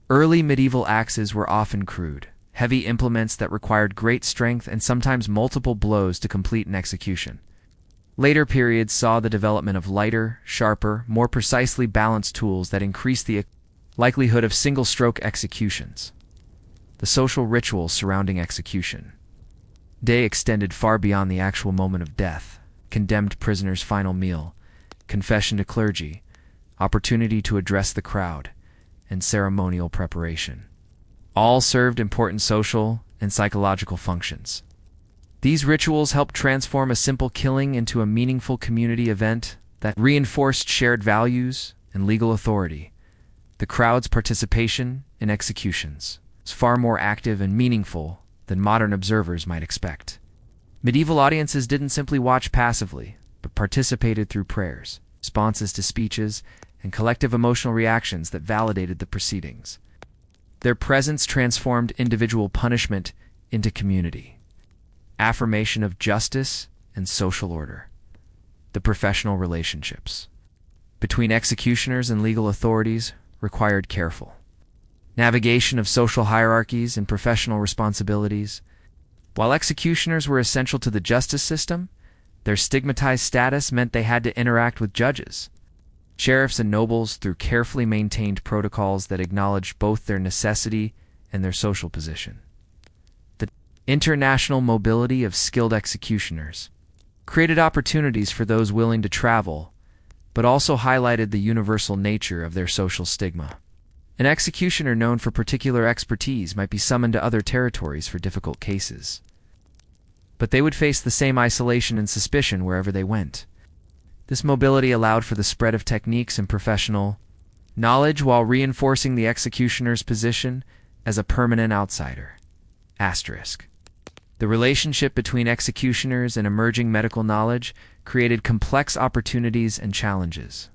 Early medieval axes were often crude, heavy implements that required great strength and sometimes multiple blows to complete an execution. Later periods saw the development of lighter, sharper, more precisely balanced tools that increased the likelihood of single-stroke executions. The social rituals surrounding execution day extended far beyond the actual moment of death. Condemned prisoner's final meal, confession to clergy, opportunity to address the crowd, and ceremonial preparation all served important social and psychological functions. These rituals helped transform a simple killing into a meaningful community event that reinforced shared values and legal authority. The crowd's participation in executions was far more active and meaningful than modern observers might expect. Medieval audiences didn't simply watch passively, but participated through prayers, responses to speeches, and collective emotional reactions that validated the proceedings. Their presence transformed individual punishment into community affirmation of justice and social order. The professional relationships between executioners and legal authorities required careful navigation of social hierarchies and professional responsibilities. While executioners were essential to the justice system, their stigmatized status meant they had to interact with judges, sheriffs, and nobles through carefully maintained protocols that acknowledged both their necessity and their social position. The International mobility of skilled executioners created opportunities for those willing to travel, but also highlighted the universal nature of their social stigma. An executioner known for particular expertise might be summoned to other territories for difficult cases, but they would face the same isolation and suspicion wherever they went. This mobility allowed for the spread of techniques and professional knowledge while reinforcing the executioner's position as a permanent outsider. Asterisk. The relationship between executioners and emerging medical knowledge created complex opportunities and challenges.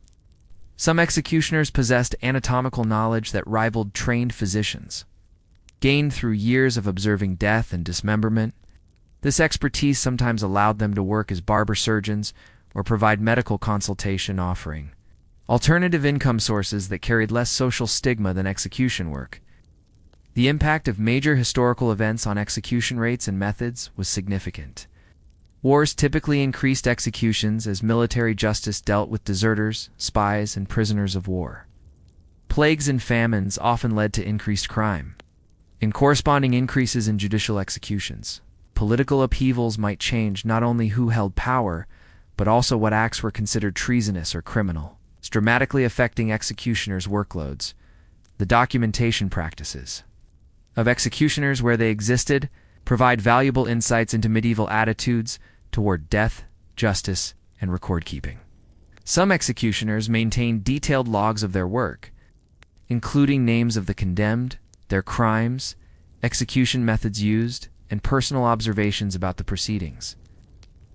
Some executioners possessed anatomical knowledge that rivaled trained physicians, gained through years of observing death and dismemberment. This expertise sometimes allowed them to work as barber surgeons or provide medical consultation, offering alternative income sources that carried less social stigma than execution work. The impact of major historical events on execution rates and methods was significant. Wars typically increased executions as military justice dealt with deserters, spies, and prisoners of war. Plagues and famines often led to increased crime, and corresponding increases in judicial executions. Political upheavals might change not only who held power, but also what acts were considered treasonous or criminal, dramatically affecting executioners' workloads. The documentation practices of executioners, where they existed, provide valuable insights into medieval attitudes toward death, justice, and record-keeping. Some executioners maintained detailed logs of their work, including names of the condemned, their crimes, execution methods used, and personal observations about the proceedings.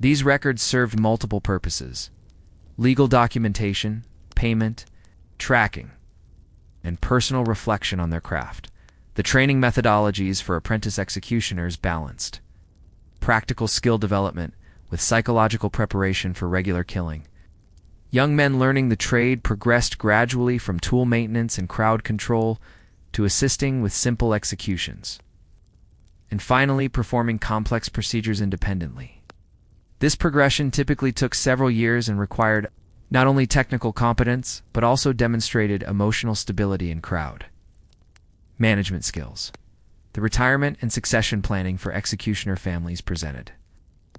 These records served multiple purposes: legal documentation, payment, tracking, and personal reflection on their craft. The training methodologies for apprentice executioners balanced practical skill development with psychological preparation for regular killing. Young men learning the trade progressed gradually from tool maintenance and crowd control to assisting with simple executions, and finally performing complex procedures independently. This progression typically took several years and required not only technical competence, but also demonstrated emotional stability in crowd management skills. The retirement and succession planning for executioner families presented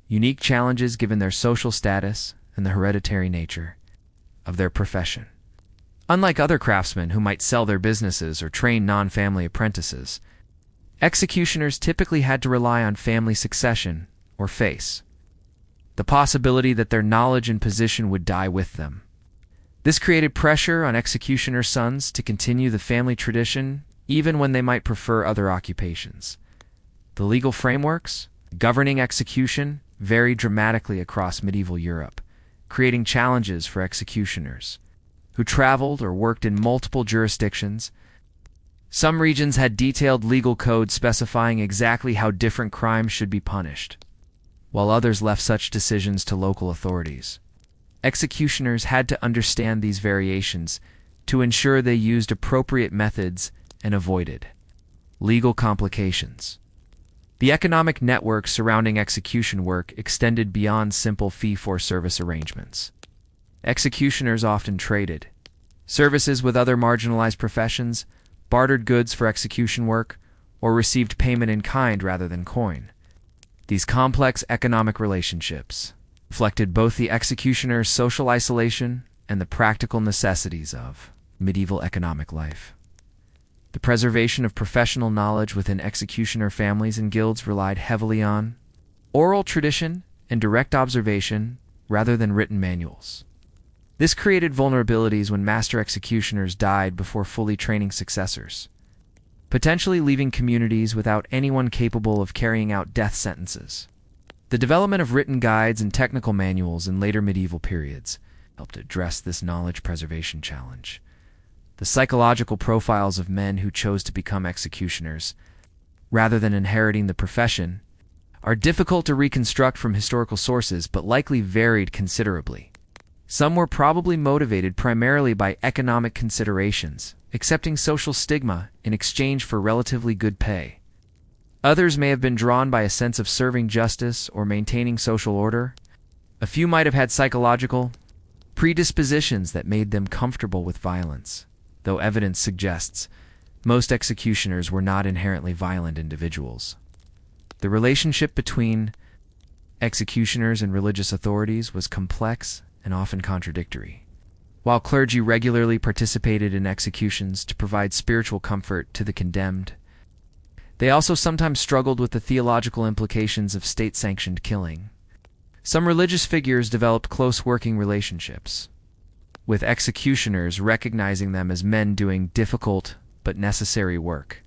unique challenges given their social status and the hereditary nature of their profession. Unlike other craftsmen who might sell their businesses or train non-family apprentices, executioners typically had to rely on family succession or face the possibility that their knowledge and position would die with them. This created pressure on executioner sons to continue the family tradition even when they might prefer other occupations. The legal frameworks governing execution varied dramatically across medieval Europe, creating challenges for executioners who traveled or worked in multiple jurisdictions. Some regions had detailed legal codes specifying exactly how different crimes should be punished, while others left such decisions to local authorities. Executioners had to understand these variations to ensure they used appropriate methods and avoided legal complications. The economic network surrounding execution work extended beyond simple fee-for-service arrangements. Executioners often traded services with other marginalized professions, bartered goods for execution work, or received payment in kind rather than coin. These complex economic relationships reflected both the executioner's social isolation and the practical necessities of medieval economic life. The preservation of professional knowledge within executioner families and guilds relied heavily on oral tradition and direct observation rather than written manuals. This created vulnerabilities when master executioners died before fully training successors, potentially leaving communities without anyone capable of carrying out death sentences. The development of written guides and technical manuals in later medieval periods helped address this knowledge preservation challenge. The psychological profiles of men who chose to become executioners, rather than inheriting the profession, are difficult to reconstruct from historical sources but likely varied considerably. Some were probably motivated primarily by economic considerations, accepting social stigma in exchange for relatively good pay. Others may have been drawn by a sense of serving justice or maintaining social order. A few might have had psychological predispositions that made them comfortable with violence, though evidence suggests most executioners were not inherently violent individuals. The relationship between executioners and religious authorities was complex and often contradictory. While clergy regularly participated in executions to provide spiritual comfort to the condemned, they also sometimes struggled with the theological implications of state-sanctioned killing. Some religious figures developed close working relationships, with executioners recognizing them as men doing difficult but necessary work,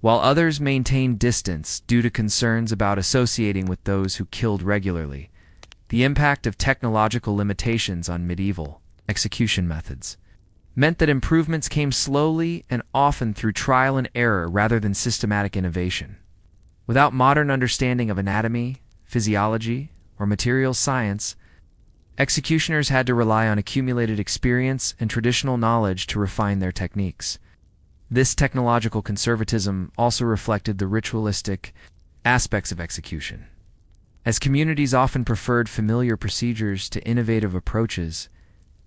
while others maintained distance due to concerns about associating with those who killed regularly. The impact of technological limitations on medieval execution methods meant that improvements came slowly and often through trial and error rather than systematic innovation. Without modern understanding of anatomy, physiology, or material science, executioners had to rely on accumulated experience and traditional knowledge to refine their techniques. This technological conservatism also reflected the ritualistic aspects of execution. As communities often preferred familiar procedures to innovative approaches,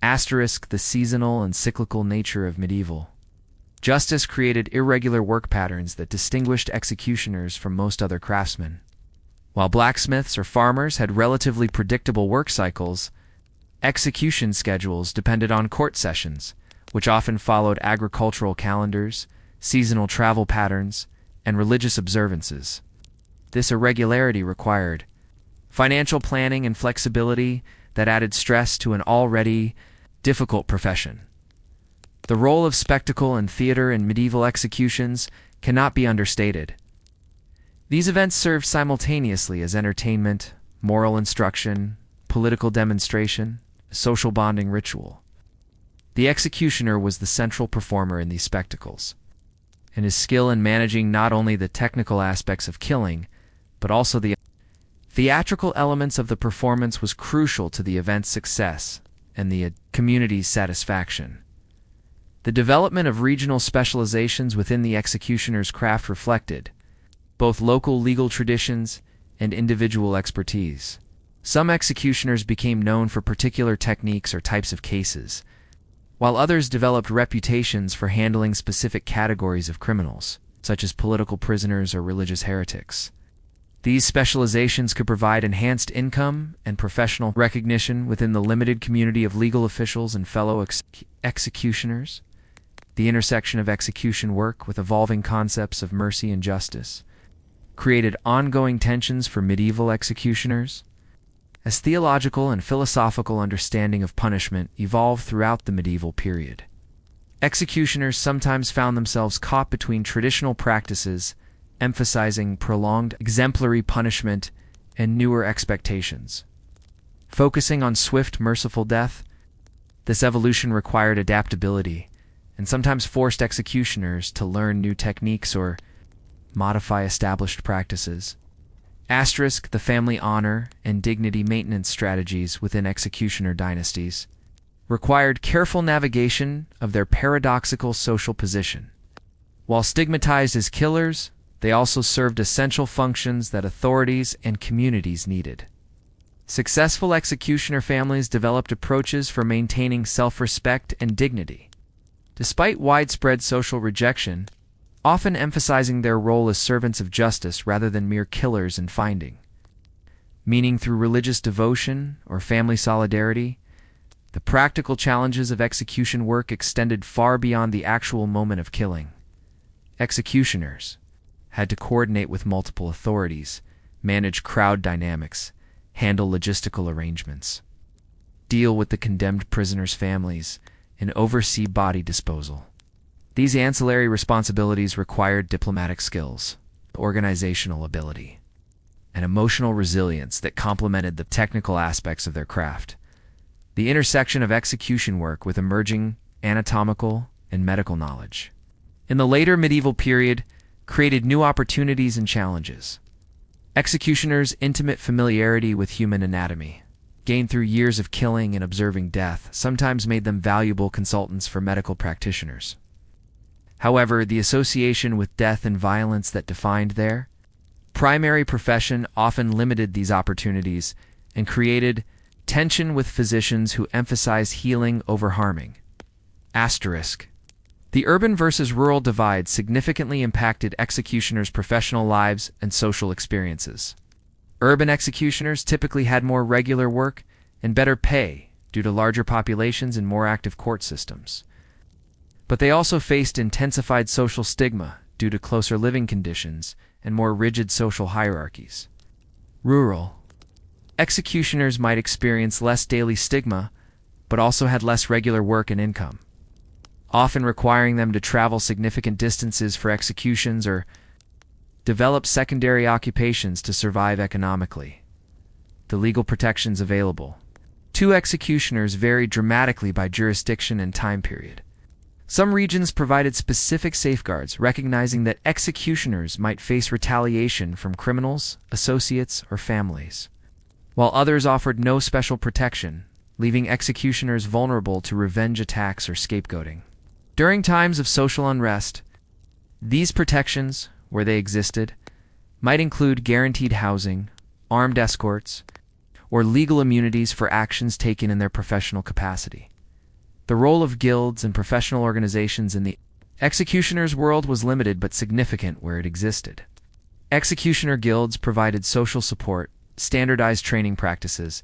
the seasonal and cyclical nature of medieval justice created irregular work patterns that distinguished executioners from most other craftsmen. While blacksmiths or farmers had relatively predictable work cycles, execution schedules depended on court sessions, which often followed agricultural calendars, seasonal travel patterns, and religious observances. This irregularity required financial planning and flexibility that added stress to an already difficult profession. The role of spectacle and theater in medieval executions cannot be understated. These events served simultaneously as entertainment, moral instruction, political demonstration, social bonding ritual. The executioner was the central performer in these spectacles, and his skill in managing not only the technical aspects of killing, but also the theatrical elements of the performance was crucial to the event's success and the community's satisfaction. The development of regional specializations within the executioner's craft reflected both local legal traditions and individual expertise. Some executioners became known for particular techniques or types of cases, while others developed reputations for handling specific categories of criminals, such as political prisoners or religious heretics. These specializations could provide enhanced income and professional recognition within the limited community of legal officials and fellow executioners. The intersection of execution work with evolving concepts of mercy and justice created ongoing tensions for medieval executioners, as theological and philosophical understanding of punishment evolved throughout the medieval period. Executioners sometimes found themselves caught between traditional practices emphasizing prolonged exemplary punishment and newer expectations. Focusing on swift, merciful death, this evolution required adaptability and sometimes forced executioners to learn new techniques or modify established practices. The family honor and dignity maintenance strategies within executioner dynasties required careful navigation of their paradoxical social position. While stigmatized as killers, they also served essential functions that authorities and communities needed. Successful executioner families developed approaches for maintaining self-respect and dignity, despite widespread social rejection, often emphasizing their role as servants of justice rather than mere killers and finding meaning through religious devotion or family solidarity. The practical challenges of execution work extended far beyond the actual moment of killing. Executioners had to coordinate with multiple authorities, manage crowd dynamics, handle logistical arrangements, deal with the condemned prisoners' families, and oversee body disposal. These ancillary responsibilities required diplomatic skills, organizational ability, and emotional resilience that complemented the technical aspects of their craft. The intersection of execution work with emerging anatomical and medical knowledge in the later medieval period created new opportunities and challenges. Executioners' intimate familiarity with human anatomy, gained through years of killing and observing death, sometimes made them valuable consultants for medical practitioners. However, the association with death and violence that defined their primary profession often limited these opportunities and created tension with physicians who emphasized healing over harming. The urban versus rural divide significantly impacted executioners' professional lives and social experiences. Urban executioners typically had more regular work and better pay due to larger populations and more active court systems. But they also faced intensified social stigma due to closer living conditions and more rigid social hierarchies. Rural executioners might experience less daily stigma, but also had less regular work and income, often requiring them to travel significant distances for executions or develop secondary occupations to survive economically. The legal protections available to executioners varied dramatically by jurisdiction and time period. Some regions provided specific safeguards, recognizing that executioners might face retaliation from criminals, associates, or families, while others offered no special protection, leaving executioners vulnerable to revenge attacks or scapegoating. During times of social unrest, these protections, where they existed, might include guaranteed housing, armed escorts, or legal immunities for actions taken in their professional capacity. The role of guilds and professional organizations in the executioner's world was limited but significant where it existed. Executioner guilds provided social support, standardized training practices,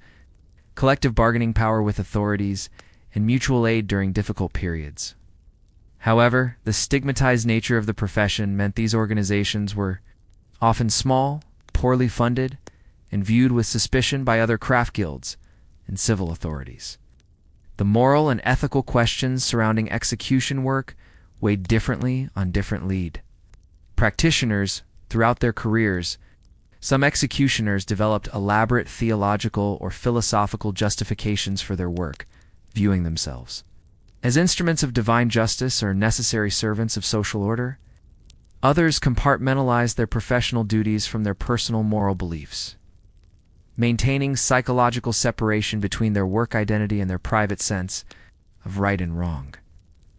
collective bargaining power with authorities, and mutual aid during difficult periods. However, the stigmatized nature of the profession meant these organizations were often small, poorly funded, and viewed with suspicion by other craft guilds and civil authorities. The moral and ethical questions surrounding execution work weighed differently on different lead practitioners throughout their careers. Some executioners developed elaborate theological or philosophical justifications for their work, viewing themselves as instruments of divine justice or necessary servants of social order. Others compartmentalized their professional duties from their personal moral beliefs, maintaining psychological separation between their work identity and their private sense of right and wrong.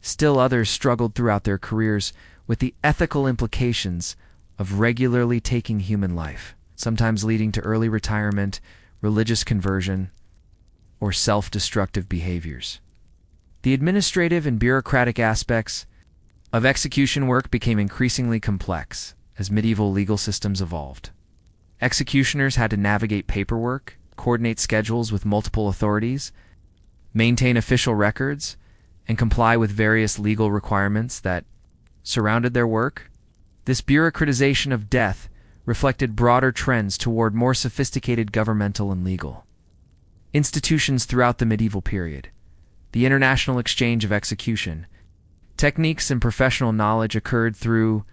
Still others struggled throughout their careers with the ethical implications of regularly taking human life, sometimes leading to early retirement, religious conversion, or self-destructive behaviors. The administrative and bureaucratic aspects of execution work became increasingly complex as medieval legal systems evolved. Executioners had to navigate paperwork, coordinate schedules with multiple authorities, maintain official records, and comply with various legal requirements that surrounded their work. This bureaucratization of death reflected broader trends toward more sophisticated governmental and legal institutions throughout the medieval period. The international exchange of execution techniques and professional knowledge occurred through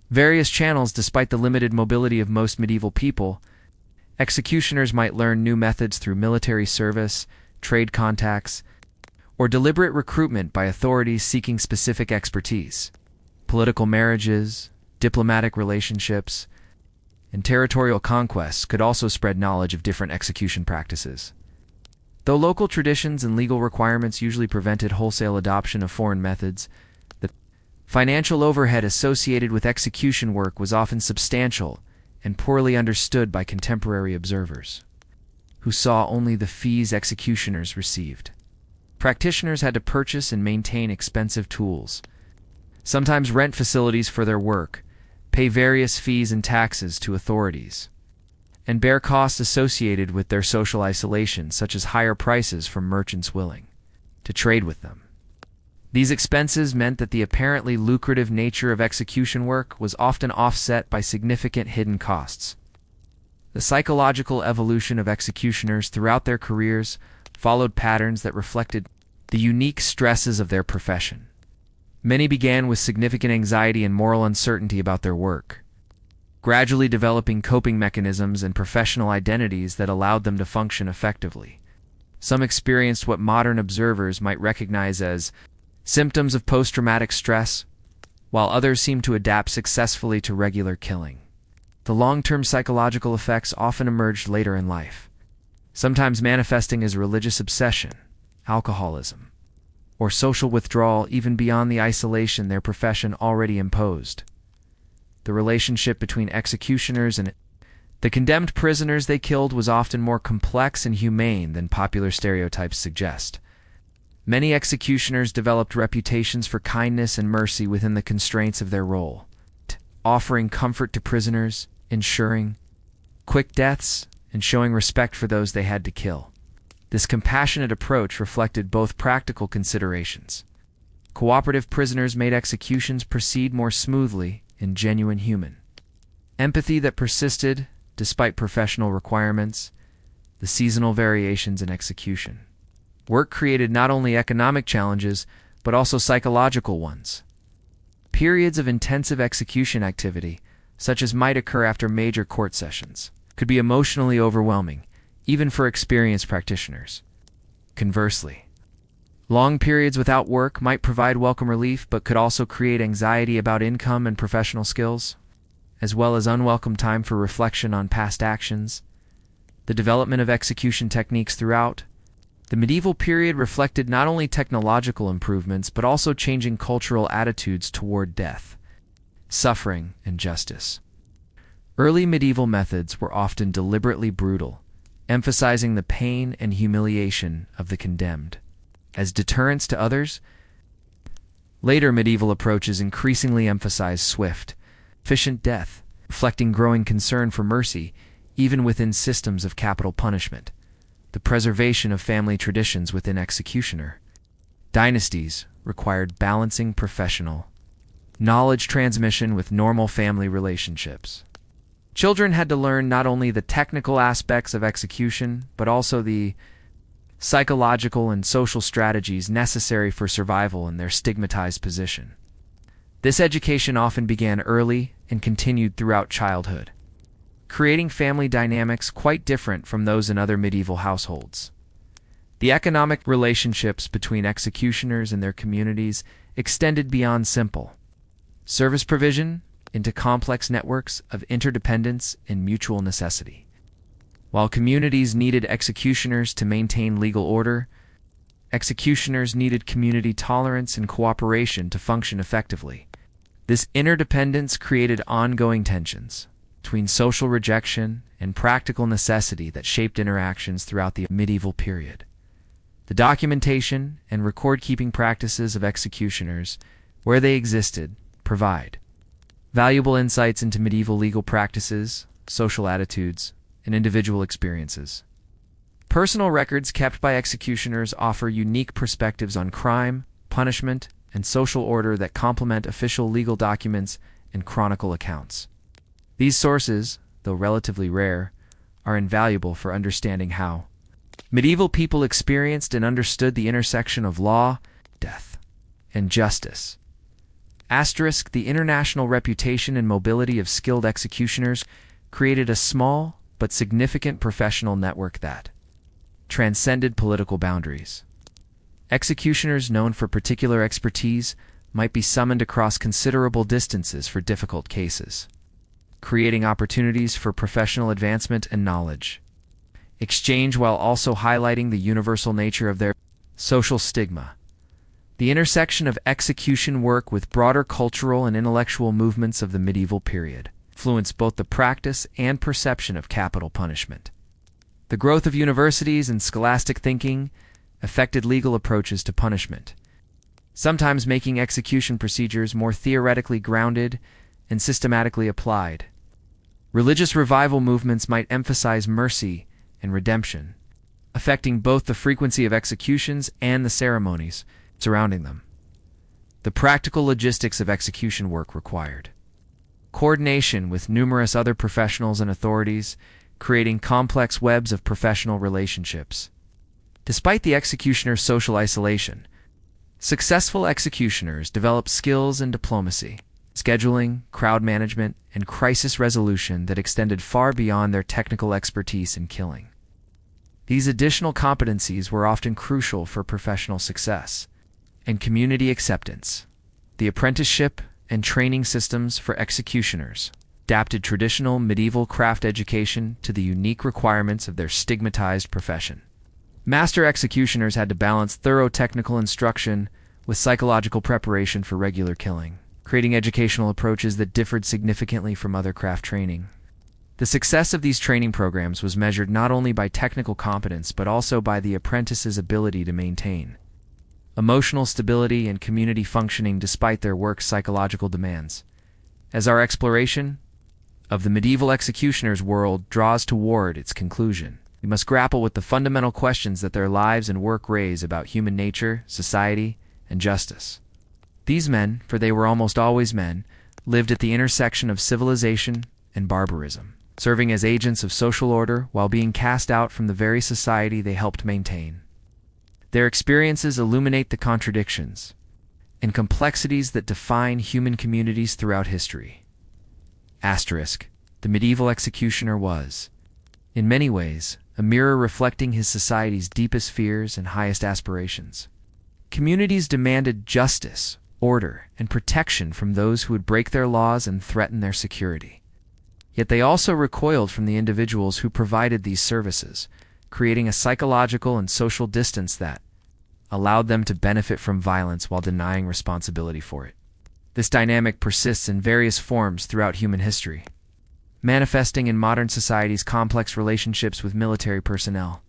various channels. Despite the limited mobility of most medieval people, executioners might learn new methods through military service, trade contacts, or deliberate recruitment by authorities seeking specific expertise. Political marriages, diplomatic relationships, and territorial conquests could also spread knowledge of different execution practices. Though local traditions and legal requirements usually prevented wholesale adoption of foreign methods, the financial overhead associated with execution work was often substantial and poorly understood by contemporary observers, who saw only the fees executioners received. Practitioners had to purchase and maintain expensive tools, sometimes rent facilities for their work, pay various fees and taxes to authorities, and bear costs associated with their social isolation, such as higher prices from merchants willing to trade with them. These expenses meant that the apparently lucrative nature of execution work was often offset by significant hidden costs. The psychological evolution of executioners throughout their careers followed patterns that reflected the unique stresses of their profession. Many began with significant anxiety and moral uncertainty about their work, gradually developing coping mechanisms and professional identities that allowed them to function effectively. Some experienced what modern observers might recognize as symptoms of post-traumatic stress, while others seemed to adapt successfully to regular killing. The long-term psychological effects often emerged later in life, sometimes manifesting as religious obsession, alcoholism, or social withdrawal even beyond the isolation their profession already imposed. The relationship between executioners and the condemned prisoners they killed was often more complex and humane than popular stereotypes suggest. Many executioners developed reputations for kindness and mercy within the constraints of their role, offering comfort to prisoners, ensuring quick deaths, and showing respect for those they had to kill. This compassionate approach reflected both practical considerations. Cooperative prisoners made executions proceed more smoothly and genuine human. Empathy that persisted, despite professional requirements, the seasonal variations in execution. Work created not only economic challenges, but also psychological ones. Periods of intensive execution activity, such as might occur after major court sessions, could be emotionally overwhelming, even for experienced practitioners. Conversely, long periods without work might provide welcome relief but could also create anxiety about income and professional skills, as well as unwelcome time for reflection on past actions. The development of execution techniques throughout the medieval period reflected not only technological improvements but also changing cultural attitudes toward death, suffering, and justice. Early medieval methods were often deliberately brutal, emphasizing the pain and humiliation of the condemned as deterrents to others. Later medieval approaches increasingly emphasized swift, efficient death, reflecting growing concern for mercy even within systems of capital punishment. The preservation of family traditions within executioner dynasties required balancing professional knowledge transmission with normal family relationships. Children had to learn not only the technical aspects of execution, but also the psychological and social strategies necessary for survival in their stigmatized position. This education often began early and continued throughout childhood, creating family dynamics quite different from those in other medieval households. The economic relationships between executioners and their communities extended beyond simple service provision into complex networks of interdependence and mutual necessity. While communities needed executioners to maintain legal order, executioners needed community tolerance and cooperation to function effectively. This interdependence created ongoing tensions between social rejection and practical necessity that shaped interactions throughout the medieval period. The documentation and record-keeping practices of executioners, where they existed, provide valuable insights into medieval legal practices, social attitudes, and individual experiences. Personal records kept by executioners offer unique perspectives on crime, punishment, and social order that complement official legal documents and chronicle accounts. These sources, though relatively rare, are invaluable for understanding how medieval people experienced and understood the intersection of law, death, and justice. The international reputation and mobility of skilled executioners created a small but significant professional network that transcended political boundaries. Executioners known for particular expertise might be summoned across considerable distances for difficult cases, creating opportunities for professional advancement and knowledge exchange while also highlighting the universal nature of their social stigma. The intersection of execution work with broader cultural and intellectual movements of the medieval period influenced both the practice and perception of capital punishment. The growth of universities and scholastic thinking affected legal approaches to punishment, sometimes making execution procedures more theoretically grounded and systematically applied. Religious revival movements might emphasize mercy and redemption, affecting both the frequency of executions and the ceremonies surrounding them. The practical logistics of execution work required coordination with numerous other professionals and authorities, creating complex webs of professional relationships. Despite the executioner's social isolation, successful executioners developed skills in diplomacy, scheduling, crowd management, and crisis resolution that extended far beyond their technical expertise in killing. These additional competencies were often crucial for professional success and community acceptance. The apprenticeship and training systems for executioners adapted traditional medieval craft education to the unique requirements of their stigmatized profession. Master executioners had to balance thorough technical instruction with psychological preparation for regular killing, creating educational approaches that differed significantly from other craft training. The success of these training programs was measured not only by technical competence but also by the apprentice's ability to maintain emotional stability, and community functioning despite their work's psychological demands. As our exploration of the medieval executioner's world draws toward its conclusion, we must grapple with the fundamental questions that their lives and work raise about human nature, society, and justice. These men, for they were almost always men, lived at the intersection of civilization and barbarism, serving as agents of social order while being cast out from the very society they helped maintain. Their experiences illuminate the contradictions and complexities that define human communities throughout history. Asterisk, the medieval executioner was, in many ways, a mirror reflecting his society's deepest fears and highest aspirations. Communities demanded justice, order, and protection from those who would break their laws and threaten their security. Yet they also recoiled from the individuals who provided these services, creating a psychological and social distance that allowed them to benefit from violence while denying responsibility for it. This dynamic persists in various forms throughout human history, manifesting in modern society's complex relationships with military personnel,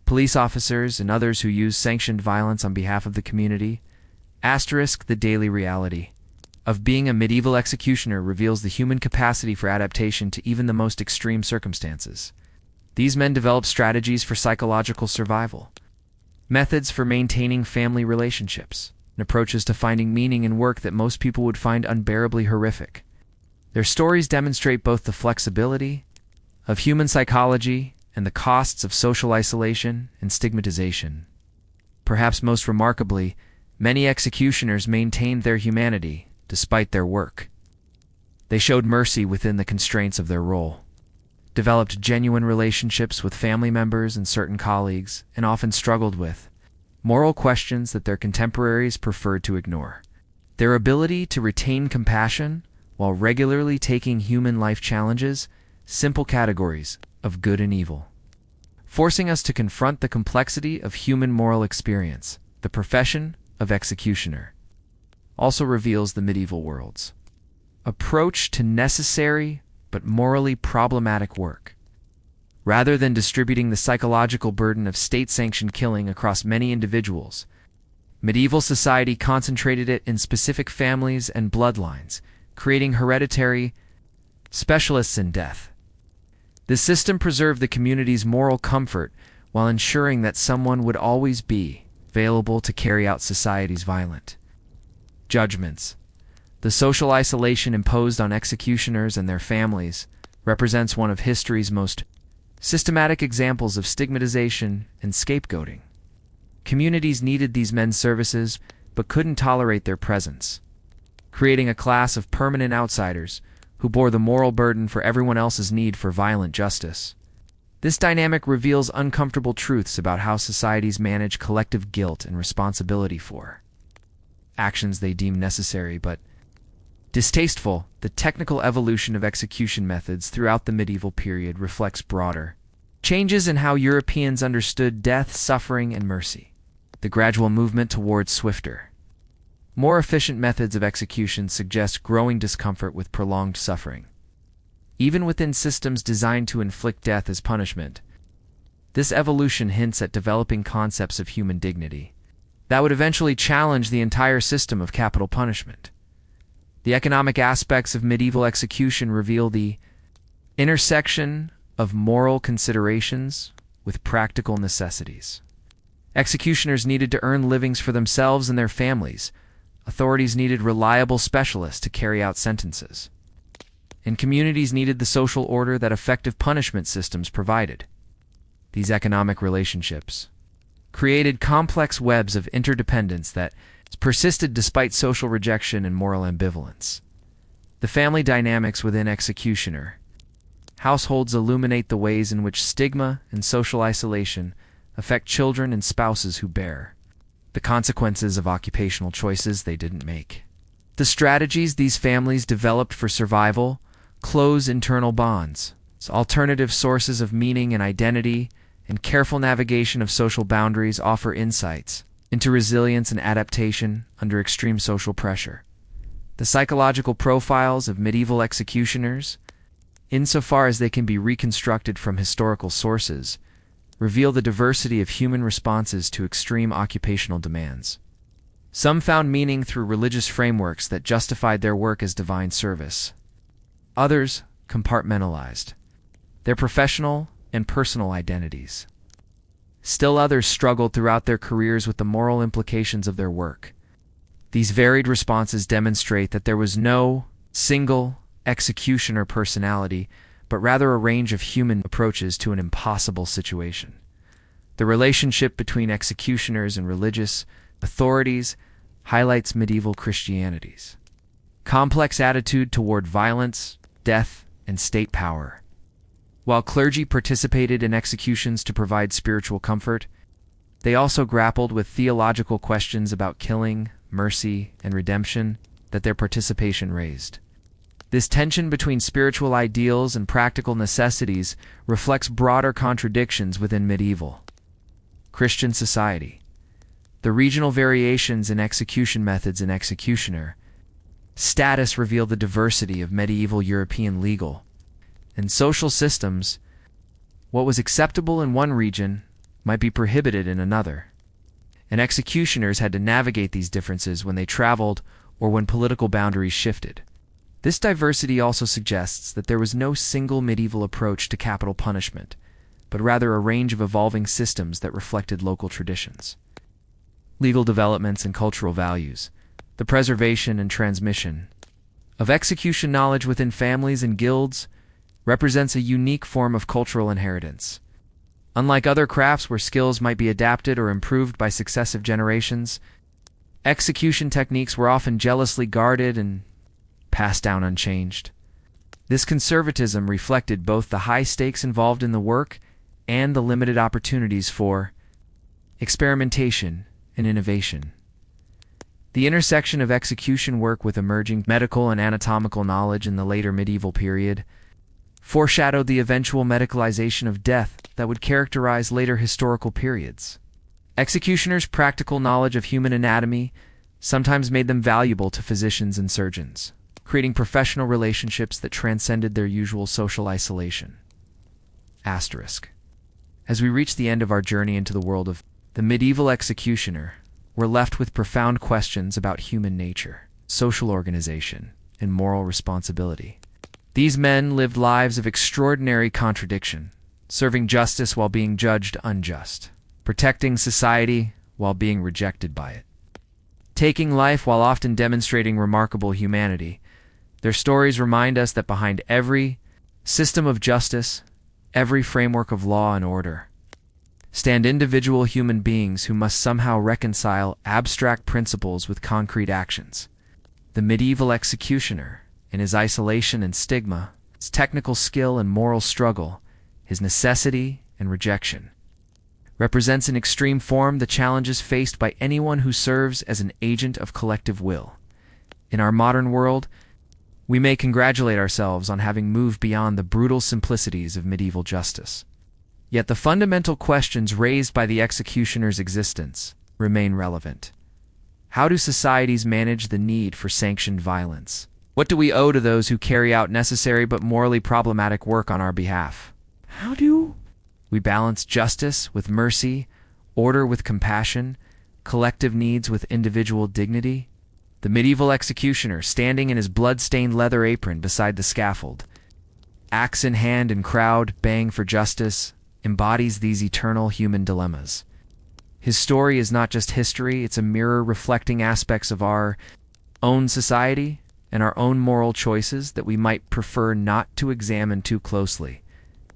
police officers, and others who use sanctioned violence on behalf of the community. Asterisk, the daily reality of being a medieval executioner reveals the human capacity for adaptation to even the most extreme circumstances. These men developed strategies for psychological survival, methods for maintaining family relationships, and approaches to finding meaning in work that most people would find unbearably horrific. Their stories demonstrate both the flexibility of human psychology and the costs of social isolation and stigmatization. Perhaps most remarkably, many executioners maintained their humanity despite their work. They showed mercy within the constraints of their role, developed genuine relationships with family members and certain colleagues, and often struggled with moral questions that their contemporaries preferred to ignore. Their ability to retain compassion while regularly taking human life challenges simple categories of good and evil, forcing us to confront the complexity of human moral experience. The profession of executioner also reveals the medieval world's approach to necessary but morally problematic work. Rather than distributing the psychological burden of state-sanctioned killing across many individuals, medieval society concentrated it in specific families and bloodlines, creating hereditary specialists in death. This system preserved the community's moral comfort while ensuring that someone would always be available to carry out society's violent judgments. The social isolation imposed on executioners and their families represents one of history's most systematic examples of stigmatization and scapegoating. Communities needed these men's services but couldn't tolerate their presence, creating a class of permanent outsiders who bore the moral burden for everyone else's need for violent justice. This dynamic reveals uncomfortable truths about how societies manage collective guilt and responsibility for actions they deem necessary but distasteful. The technical evolution of execution methods throughout the medieval period reflects broader changes in how Europeans understood death, suffering, and mercy. The gradual movement towards swifter, more efficient methods of execution suggest growing discomfort with prolonged suffering. Even within systems designed to inflict death as punishment, this evolution hints at developing concepts of human dignity that would eventually challenge the entire system of capital punishment. The economic aspects of medieval execution reveal the intersection of moral considerations with practical necessities. Executioners needed to earn livings for themselves and their families. Authorities needed reliable specialists to carry out sentences, and communities needed the social order that effective punishment systems provided. These economic relationships created complex webs of interdependence that persisted despite social rejection and moral ambivalence. The family dynamics within executioner households illuminate the ways in which stigma and social isolation affect children and spouses who bear the consequences of occupational choices they didn't make. The strategies these families developed for survival close internal bonds, alternative sources of meaning and identity, and careful navigation of social boundaries offer insights into resilience and adaptation under extreme social pressure. The psychological profiles of medieval executioners, insofar as they can be reconstructed from historical sources, reveal the diversity of human responses to extreme occupational demands. Some found meaning through religious frameworks that justified their work as divine service. Others compartmentalized their professional and personal identities. Still others struggled throughout their careers with the moral implications of their work. These varied responses demonstrate that there was no single executioner personality, but rather a range of human approaches to an impossible situation. The relationship between executioners and religious authorities highlights medieval Christianity's complex attitude toward violence, death, and state power. While clergy participated in executions to provide spiritual comfort, they also grappled with theological questions about killing, mercy, and redemption that their participation raised. This tension between spiritual ideals and practical necessities reflects broader contradictions within medieval Christian society. The regional variations in execution methods and executioner status reveal the diversity of medieval European legal and social systems. What was acceptable in one region might be prohibited in another, and executioners had to navigate these differences when they traveled or when political boundaries shifted. This diversity also suggests that there was no single medieval approach to capital punishment, but rather a range of evolving systems that reflected local traditions. Legal developments and cultural values. The preservation and transmission of execution knowledge within families and guilds represents a unique form of cultural inheritance. Unlike other crafts where skills might be adapted or improved by successive generations, execution techniques were often jealously guarded and passed down unchanged. This conservatism reflected both the high stakes involved in the work and the limited opportunities for experimentation and innovation. The intersection of execution work with emerging medical and anatomical knowledge in the later medieval period foreshadowed the eventual medicalization of death that would characterize later historical periods. Executioners' practical knowledge of human anatomy sometimes made them valuable to physicians and surgeons, creating professional relationships that transcended their usual social isolation. Asterisk. As we reach the end of our journey into the world of the medieval executioner, we're left with profound questions about human nature, social organization, and moral responsibility. These men lived lives of extraordinary contradiction, serving justice while being judged unjust, protecting society while being rejected by it, taking life while often demonstrating remarkable humanity. Their stories remind us that behind every system of justice, every framework of law and order, stand individual human beings who must somehow reconcile abstract principles with concrete actions. The medieval executioner, in his isolation and stigma, his technical skill and moral struggle, his necessity and rejection, represents in extreme form the challenges faced by anyone who serves as an agent of collective will. In our modern world, we may congratulate ourselves on having moved beyond the brutal simplicities of medieval justice. Yet the fundamental questions raised by the executioner's existence remain relevant. How do societies manage the need for sanctioned violence? What do we owe to those who carry out necessary but morally problematic work on our behalf? How do we balance justice with mercy, order with compassion, collective needs with individual dignity? The medieval executioner, standing in his blood-stained leather apron beside the scaffold, axe in hand and crowd baying for justice, embodies these eternal human dilemmas. His story is not just history, it's a mirror reflecting aspects of our own society and our own moral choices that we might prefer not to examine too closely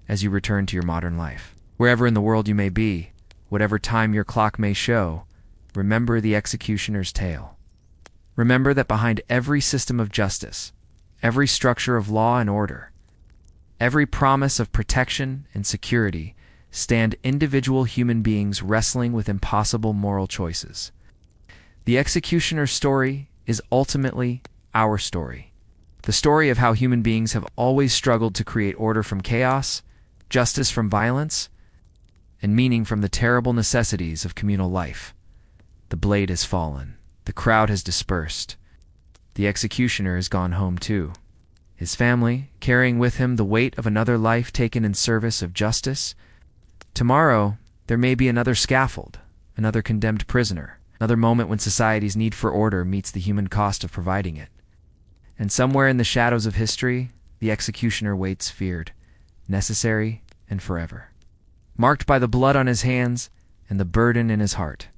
as you return to your modern life. Wherever in the world you may be, whatever time your clock may show, remember the executioner's tale. Remember that behind every system of justice, every structure of law and order, every promise of protection and security, stand individual human beings wrestling with impossible moral choices. The executioner's story is ultimately our story. The story of how human beings have always struggled to create order from chaos, justice from violence, and meaning from the terrible necessities of communal life. The blade has fallen. The crowd has dispersed. The executioner has gone home too. His family, carrying with him the weight of another life taken in service of justice. Tomorrow, there may be another scaffold, another condemned prisoner, Another moment when society's need for order meets the human cost of providing it. And somewhere in the shadows of history, the executioner waits feared, necessary, and forever. Marked by the blood on his hands and the burden in his heart.